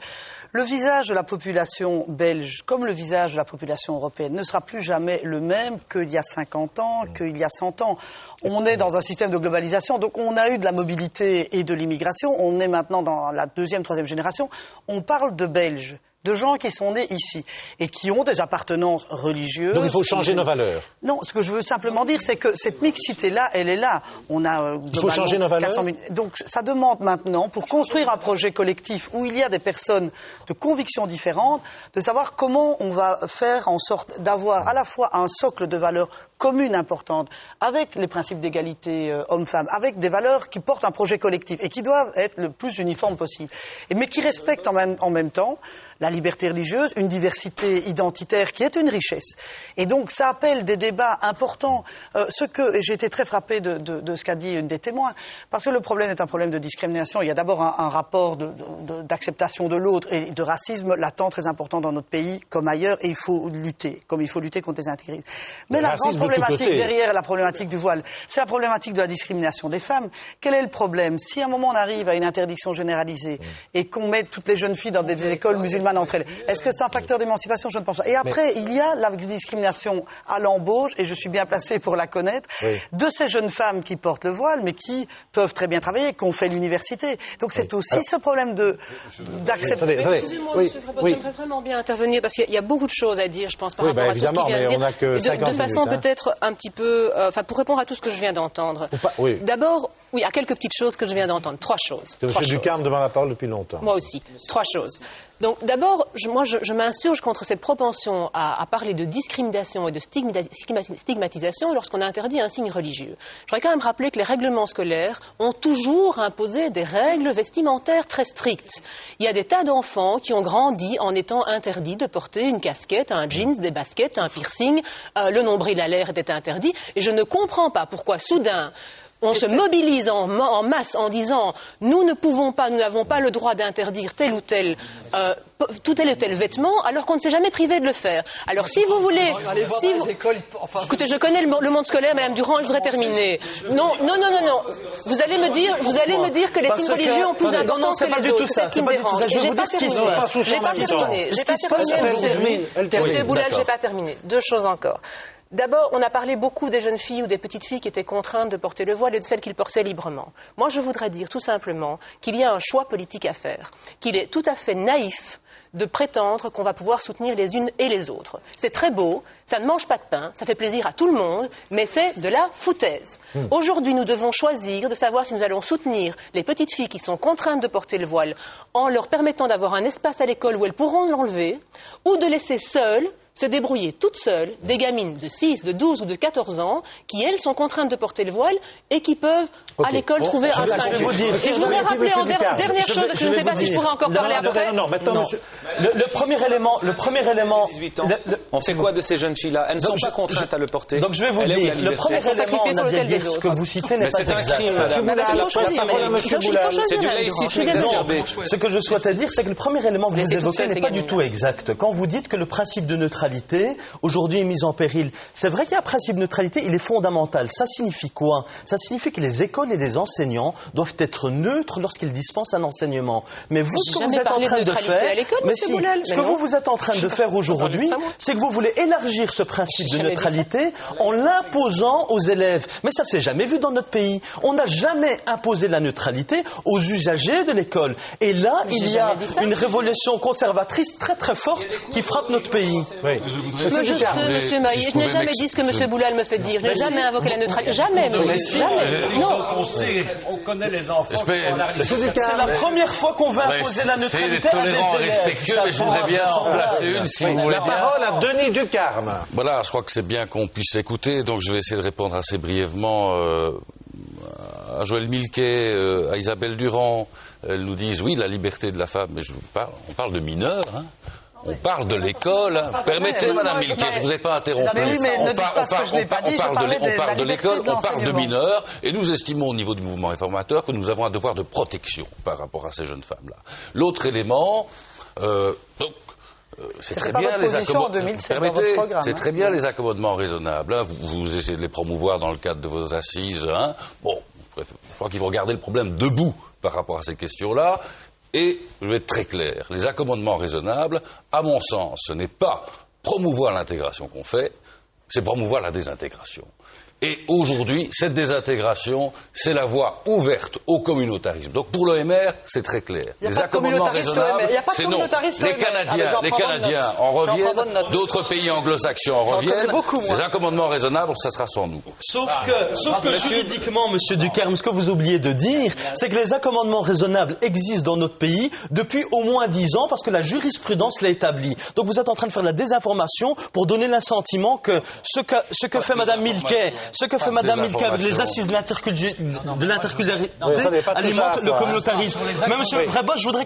Le visage de la population belge, comme le visage de la population européenne, ne sera plus jamais le même qu'il y a 50 ans, qu'il y a 100 ans. On est dans un système de globalisation, donc on a eu de la mobilité et de l'immigration. On est maintenant dans la deuxième, troisième génération. On parle de Belges, de gens qui sont nés ici et qui ont des appartenances religieuses. Donc il faut changer nos valeurs. Non, ce que je veux simplement dire, c'est que cette mixité-là, elle est là. On a il faut changer nos valeurs. 400 000... Donc ça demande maintenant, pour construire un projet collectif où il y a des personnes de convictions différentes, de savoir comment on va faire en sorte d'avoir à la fois un socle de valeurs communes importantes, avec les principes d'égalité hommes-femmes, avec des valeurs qui portent un projet collectif et qui doivent être le plus uniformes possible, mais qui respectent en même temps la liberté religieuse, une diversité identitaire qui est une richesse. Et donc ça appelle des débats importants. J'ai été très frappé de ce qu'a dit une des témoins, parce que le problème est un problème de discrimination. Il y a d'abord un rapport d'acceptation de l'autre et de racisme latent très important dans notre pays, comme ailleurs, et il faut lutter, comme il faut lutter contre les intégristes. Mais la grande problématique derrière la problématique du voile, c'est la problématique de la discrimination des femmes. Quel est le problème? Si à un moment on arrive à une interdiction généralisée et qu'on met toutes les jeunes filles dans des écoles musulmanes entre elles, est-ce que c'est un facteur d'émancipation? Je ne pense pas. Et après, il y a la discrimination à l'embauche, et je suis bien placé pour la connaître, de ces jeunes femmes qui portent le voile, mais qui peuvent très bien travailler, qui ont fait l'université. Donc c'est aussi ce problème d'accepter. Excusez-moi, monsieur Frépot, j'aimerais vraiment bien intervenir, parce qu'il y a beaucoup de choses à dire, je pense, par rapport à tout ce qui vient de dire. On a que 50 minutes, de façon peut-être un petit peu... pour répondre à tout ce que je viens d'entendre. D'abord, il y a quelques petites choses que je viens d'entendre. 3 choses. M. Ducarme demande la parole depuis longtemps. Moi aussi. 3 choses. Donc d'abord, je m'insurge contre cette propension à parler de discrimination et de stigmatisation lorsqu'on a interdit un signe religieux. Je voudrais quand même rappeler que les règlements scolaires ont toujours imposé des règles vestimentaires très strictes. Il y a des tas d'enfants qui ont grandi en étant interdits de porter une casquette, un jeans, des baskets, un piercing, le nombril à l'air était interdit, et je ne comprends pas pourquoi soudain on se mobilise en masse en disant nous ne pouvons pas, nous n'avons pas le droit d'interdire tel ou tel vêtement, alors qu'on ne s'est jamais privé de le faire. Alors si vous voulez... Écoutez, je connais le monde scolaire, Madame Durand, je voudrais terminer. Non. Vous allez me dire que les signes religieux ont plus d'importance que les autres. C'est ce qui me dérange. Je n'ai pas terminé. Monsieur Boulal, je n'ai pas terminé. 2 choses encore. D'abord, on a parlé beaucoup des jeunes filles ou des petites filles qui étaient contraintes de porter le voile et de celles qui le portaient librement. Moi, je voudrais dire tout simplement qu'il y a un choix politique à faire, qu'il est tout à fait naïf de prétendre qu'on va pouvoir soutenir les unes et les autres. C'est très beau, ça ne mange pas de pain, ça fait plaisir à tout le monde, mais c'est de la foutaise. Aujourd'hui, nous devons choisir de savoir si nous allons soutenir les petites filles qui sont contraintes de porter le voile en leur permettant d'avoir un espace à l'école où elles pourront l'enlever, ou de laisser seules se débrouiller toutes seules des gamines de 6, de 12 ou de 14 ans qui, elles, sont contraintes de porter le voile et qui peuvent, à l'école, trouver un sein. Et je voudrais rappeler en dernière chose, je ne sais pas si je pourrais encore parler après. Non. Le premier élément... On sait quoi de ces jeunes filles-là? Elles ne sont pas contraintes à le porter. Donc je vais vous dire, le premier élément, Nadia Guerre, ce que vous citez n'est pas exact. C'est un crime, madame. C'est du laïcisme exacerbé. Ce que je souhaitais dire, c'est que le premier élément que vous évoquez n'est pas du tout exact. Quand vous dites que le principe de neutralité aujourd'hui est mis en péril. C'est vrai qu'il y a un principe de neutralité, il est fondamental. Ça signifie quoi? Ça signifie que les écoles et les enseignants doivent être neutres lorsqu'ils dispensent un enseignement. Mais vous, ce que vous êtes en train de faire, ce que vous êtes en train de faire aujourd'hui, c'est que vous voulez élargir ce principe de neutralité en l'imposant aux élèves. Mais ça s'est jamais vu dans notre pays. On n'a jamais imposé la neutralité aux usagers de l'école. Et là, il y a une révolution conservatrice très très forte qui frappe notre pays. Monsieur Maillet, je n'ai jamais dit ce que Monsieur Boulal me fait dire. Je n'ai jamais invoqué la neutralité. Jamais, jamais. Non. On connaît les enfants. C'est la première fois qu'on veut imposer la neutralité à des élèves. Mais je voudrais bien en placer une, si vous voulez bien. La parole à Denis Ducarme. Voilà, je crois que c'est bien qu'on puisse écouter, donc je vais essayer de répondre assez brièvement à Joël Milquet, à Isabelle Durand. Elles nous disent, oui, la liberté de la femme, mais on parle de mineurs, hein. On parle de l'école. Hein. Permettez, Madame Milquet, je ne vous ai pas interrompu. On parle de l'école, on parle de mineurs, et nous estimons au niveau du mouvement réformateur que nous avons un devoir de protection par rapport à ces jeunes femmes-là. L'autre élément, c'est très bien les accommodements. C'est très bien les accommodements raisonnables. Hein. Vous essayez de les promouvoir dans le cadre de vos assises. Hein. Bon, bref, je crois qu'il faut regarder le problème debout par rapport à ces questions-là. Et je vais être très clair, les accommodements raisonnables, à mon sens, ce n'est pas promouvoir l'intégration qu'on fait, c'est promouvoir la désintégration. Et aujourd'hui, cette désintégration, c'est la voie ouverte au communautarisme. Donc pour l'OMR, c'est très clair. Les accommodements raisonnables, c'est non. Les Canadiens en reviennent, d'autres pays anglo-saxons en reviennent. Les accommodements raisonnables, ça sera sans nous. Sauf que juridiquement, Monsieur Ducarme, ce que vous oubliez de dire, c'est que les accommodements raisonnables existent dans notre pays depuis au moins 10 ans parce que la jurisprudence l'a établi. Donc vous êtes en train de faire la désinformation pour donner l'assentiment que ce que fait Madame Milquet, avec les assises de l'interculturalité alimente le communautarisme. Mais Monsieur Vrabot, je voudrais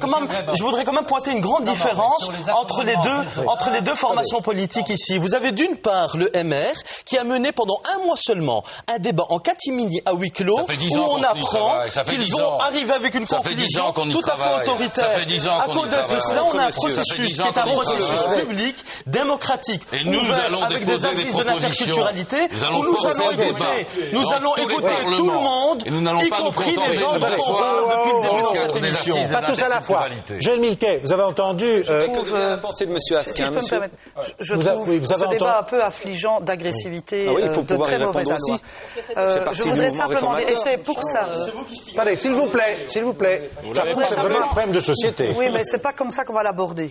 quand même pointer une grande différence entre les deux formations politiques ici. Vous avez d'une part le MR qui a mené pendant un mois seulement un débat en catimini à huis clos où on apprend qu'ils vont arriver avec une conclusion tout à fait autoritaire. À cause de cela, on a un processus qui est un processus public, démocratique, ouvert avec des assises de l'interculturalité où nous allons écouter tout le monde, y compris les gens dont on parle depuis le début de cette émission. Pas tous à la fois. Joël Milquet, vous avez entendu... Que pensez de Monsieur Asquin, si je peux me permettre, je trouve ce débat un peu affligeant d'agressivité de très mauvaise aloi. Je voudrais simplement dire, et c'est pour ça... Attendez, s'il vous plaît. Ça prouve que c'est vraiment un problème de société. Oui, mais c'est pas comme ça qu'on va l'aborder.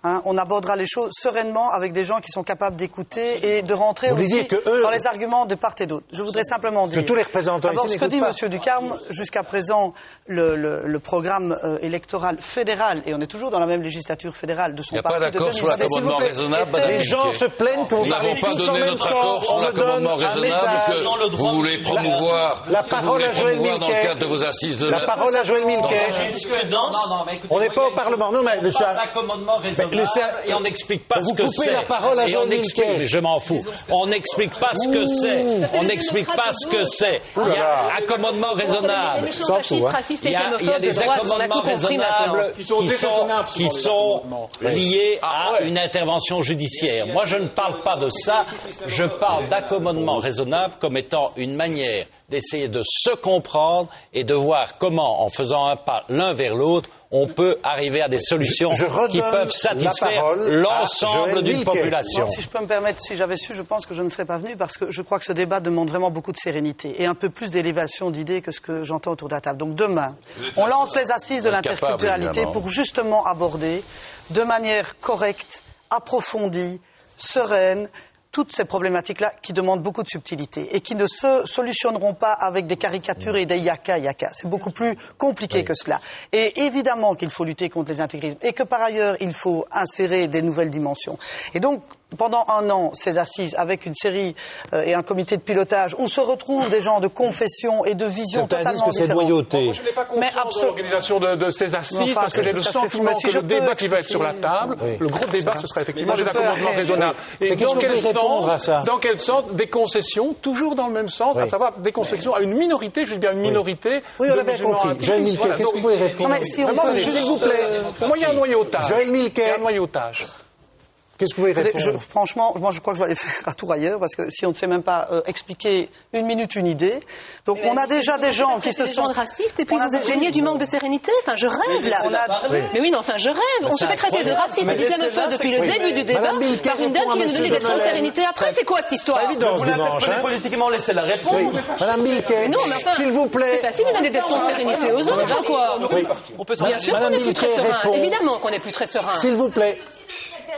Hein, on abordera les choses sereinement avec des gens qui sont capables d'écouter et de rentrer aussi dans les arguments de part et d'autre. Je voudrais simplement dire que tous les représentants ici n'écoutent pas. Ce que dit M. Ducarme, jusqu'à présent, le programme électoral fédéral, et on est toujours dans la même législature fédérale de son parti. Il n'y a pas d'accord sur l'accommodement raisonnable. Les gens se plaignent que vous parlez tous en même temps. Nous n'avons pas donné notre accord sur l'accommodement raisonnable que vous voulez promouvoir. La parole à Joël Milquet. Dans le cadre de vos assises de la parole à Joël Milquet. On n'est pas au Parlement. Non, mais et on n'explique pas ce que c'est. Vous coupez la parole à Joël Milquet. Je m'en fous. On n'explique pas ce que c'est. On n'explique pas ce que c'est. Il y a accommodement raisonnable. Il y a des accommodements raisonnables qui sont liés à une intervention judiciaire. Moi, je ne parle pas de ça. Je parle d'accommodement raisonnable comme étant une manière d'essayer de se comprendre et de voir comment, en faisant un pas l'un vers l'autre, on peut arriver à des solutions qui peuvent satisfaire l'ensemble d'une population. Si je peux me permettre, si j'avais su, je pense que je ne serais pas venu parce que je crois que ce débat demande vraiment beaucoup de sérénité et un peu plus d'élévation d'idées que ce que j'entends autour de la table. Donc demain, on lance les assises de l'interculturalité pour justement aborder de manière correcte, approfondie, sereine, toutes ces problématiques-là qui demandent beaucoup de subtilité et qui ne se solutionneront pas avec des caricatures et des yaka. C'est beaucoup plus compliqué que cela. Et évidemment qu'il faut lutter contre les intégrismes et que par ailleurs, il faut insérer des nouvelles dimensions. Et donc, pendant un an, ces assises, avec une série et un comité de pilotage, où se retrouvent des gens de confession et de vision totalement différentes. Moi, je n'ai pas compris l'organisation de ces assises, parce que j'ai le sentiment que le débat qui va être sur la table, le gros débat, ce sera effectivement des accommodements raisonnables. Et dans quel sens des concessions, toujours dans le même sens, à savoir des concessions à une minorité, je dis bien une minorité. Oui, on a bien compris. Joël Milquet, qu'est-ce que vous pouvez répondre? S'il vous plaît. Moi, il y a un noyautage. Joël Milquet. Il y a un noyautage. Qu'est-ce que vous voulez répondre? Franchement, moi je crois que je vais aller faire un tour ailleurs parce que si on ne sait même pas expliquer une minute une idée, donc on a déjà des gens qui se sont racistes et puis vous vous plaignez du manque de sérénité. Enfin, je rêve là. Mais oui, mais enfin, je rêve. On se fait traiter de raciste et d'islamophobe depuis le début du débat par une dame qui vient nous donner des leçons de sérénité. Après, c'est quoi cette histoire? Vous l'interpellez politiquement, laissez la répondre. Madame Milquet, s'il vous plaît. C'est facile de donner des leçons de sérénité aux autres, quoi. Bien sûr qu'on est plus très serein. Évidemment qu'on est plus très serein. S'il vous plaît.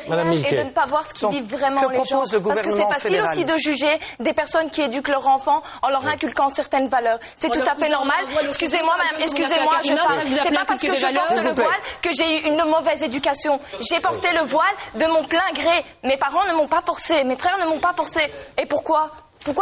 Madame Milquet. Et de ne pas voir ce qu'ils vivent vraiment les gens. Parce que c'est facile aussi de juger des personnes qui éduquent leurs enfants en leur inculquant certaines valeurs. C'est tout à fait normal. Excusez-moi, madame, excusez-moi, je parle. C'est pas parce que je porte le voile que j'ai eu une mauvaise éducation. J'ai porté le voile de mon plein gré. Mes parents ne m'ont pas forcé, mes frères ne m'ont pas forcé. Et pourquoi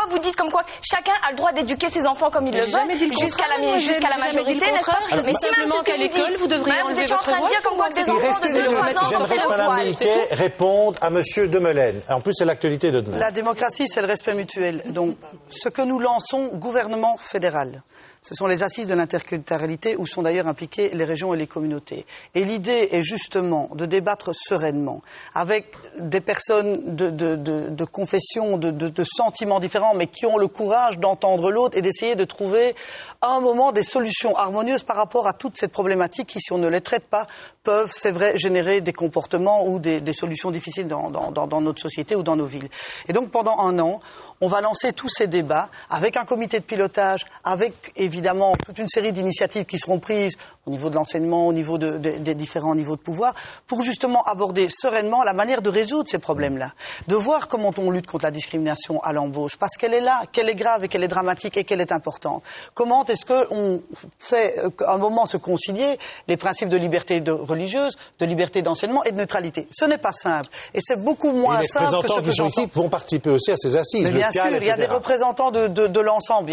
vous dites comme quoi chacun a le droit d'éduquer ses enfants comme il le veut, jusqu'à la majorité, n'est-ce pas? Mais si même c'est ce que vous dites, vous êtes en train de dire comme quoi des enfants de 2-3 ans J'aimerais que Mme Milquet réponde à M. Demelaine. En plus, c'est l'actualité de demain. La démocratie, c'est le respect mutuel. Donc, ce que nous lançons, gouvernement fédéral, ce sont les assises de l'interculturalité où sont d'ailleurs impliquées les régions et les communautés. Et l'idée est justement de débattre sereinement avec des personnes de confession, de sentiments différents, mais qui ont le courage d'entendre l'autre et d'essayer de trouver à un moment des solutions harmonieuses par rapport à toute cette problématique qui, si on ne les traite pas, peuvent, c'est vrai, générer des comportements ou des solutions difficiles dans notre société ou dans nos villes. Et donc pendant un an, on va lancer tous ces débats avec un comité de pilotage, avec évidemment toute une série d'initiatives qui seront prises au niveau de l'enseignement, au niveau des différents niveaux de pouvoir, pour justement aborder sereinement la manière de résoudre ces problèmes-là. De voir comment on lutte contre la discrimination à l'embauche, parce qu'elle est là, qu'elle est grave et qu'elle est dramatique et qu'elle est importante. Comment est-ce qu'on fait à un moment se concilier les principes de liberté religieuse, de liberté d'enseignement et de neutralité? Ce n'est pas simple. Et c'est beaucoup moins simple que ce que les représentants qui sont ici vont participer aussi à ces assises. Mais bien sûr, il y a des représentants de l'ensemble.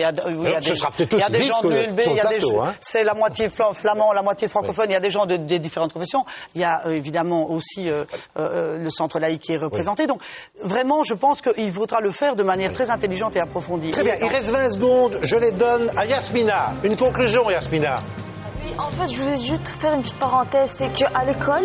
Ce sera peut-être aussi des gens de l'ULB, il y a des plateau, c'est la moitié flamand, la moitié francophone, il y a des gens des différentes confessions. Il y a évidemment aussi le centre laïque qui est représenté. Donc vraiment, je pense qu'il faudra le faire de manière très intelligente et approfondie. Très bien, il reste 20 secondes, je les donne à Yasmina. Une conclusion, Yasmina. Oui, en fait, je voulais juste faire une petite parenthèse, c'est qu'à l'école,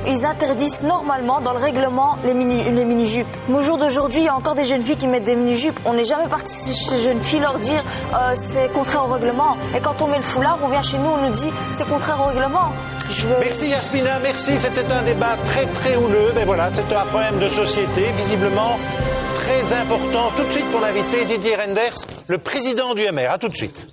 ils interdisent normalement dans le règlement les mini-jupes. Mais au jour d'aujourd'hui, il y a encore des jeunes filles qui mettent des mini-jupes. On n'est jamais parti chez ces jeunes filles leur dire c'est contraire au règlement. Et quand on met le foulard, on vient chez nous, on nous dit c'est contraire au règlement. Merci Yasmina, merci. C'était un débat très très houleux. Mais voilà, c'est un problème de société, visiblement très important. Tout de suite pour l'invité Didier Reynders, le président du MR. À tout de suite.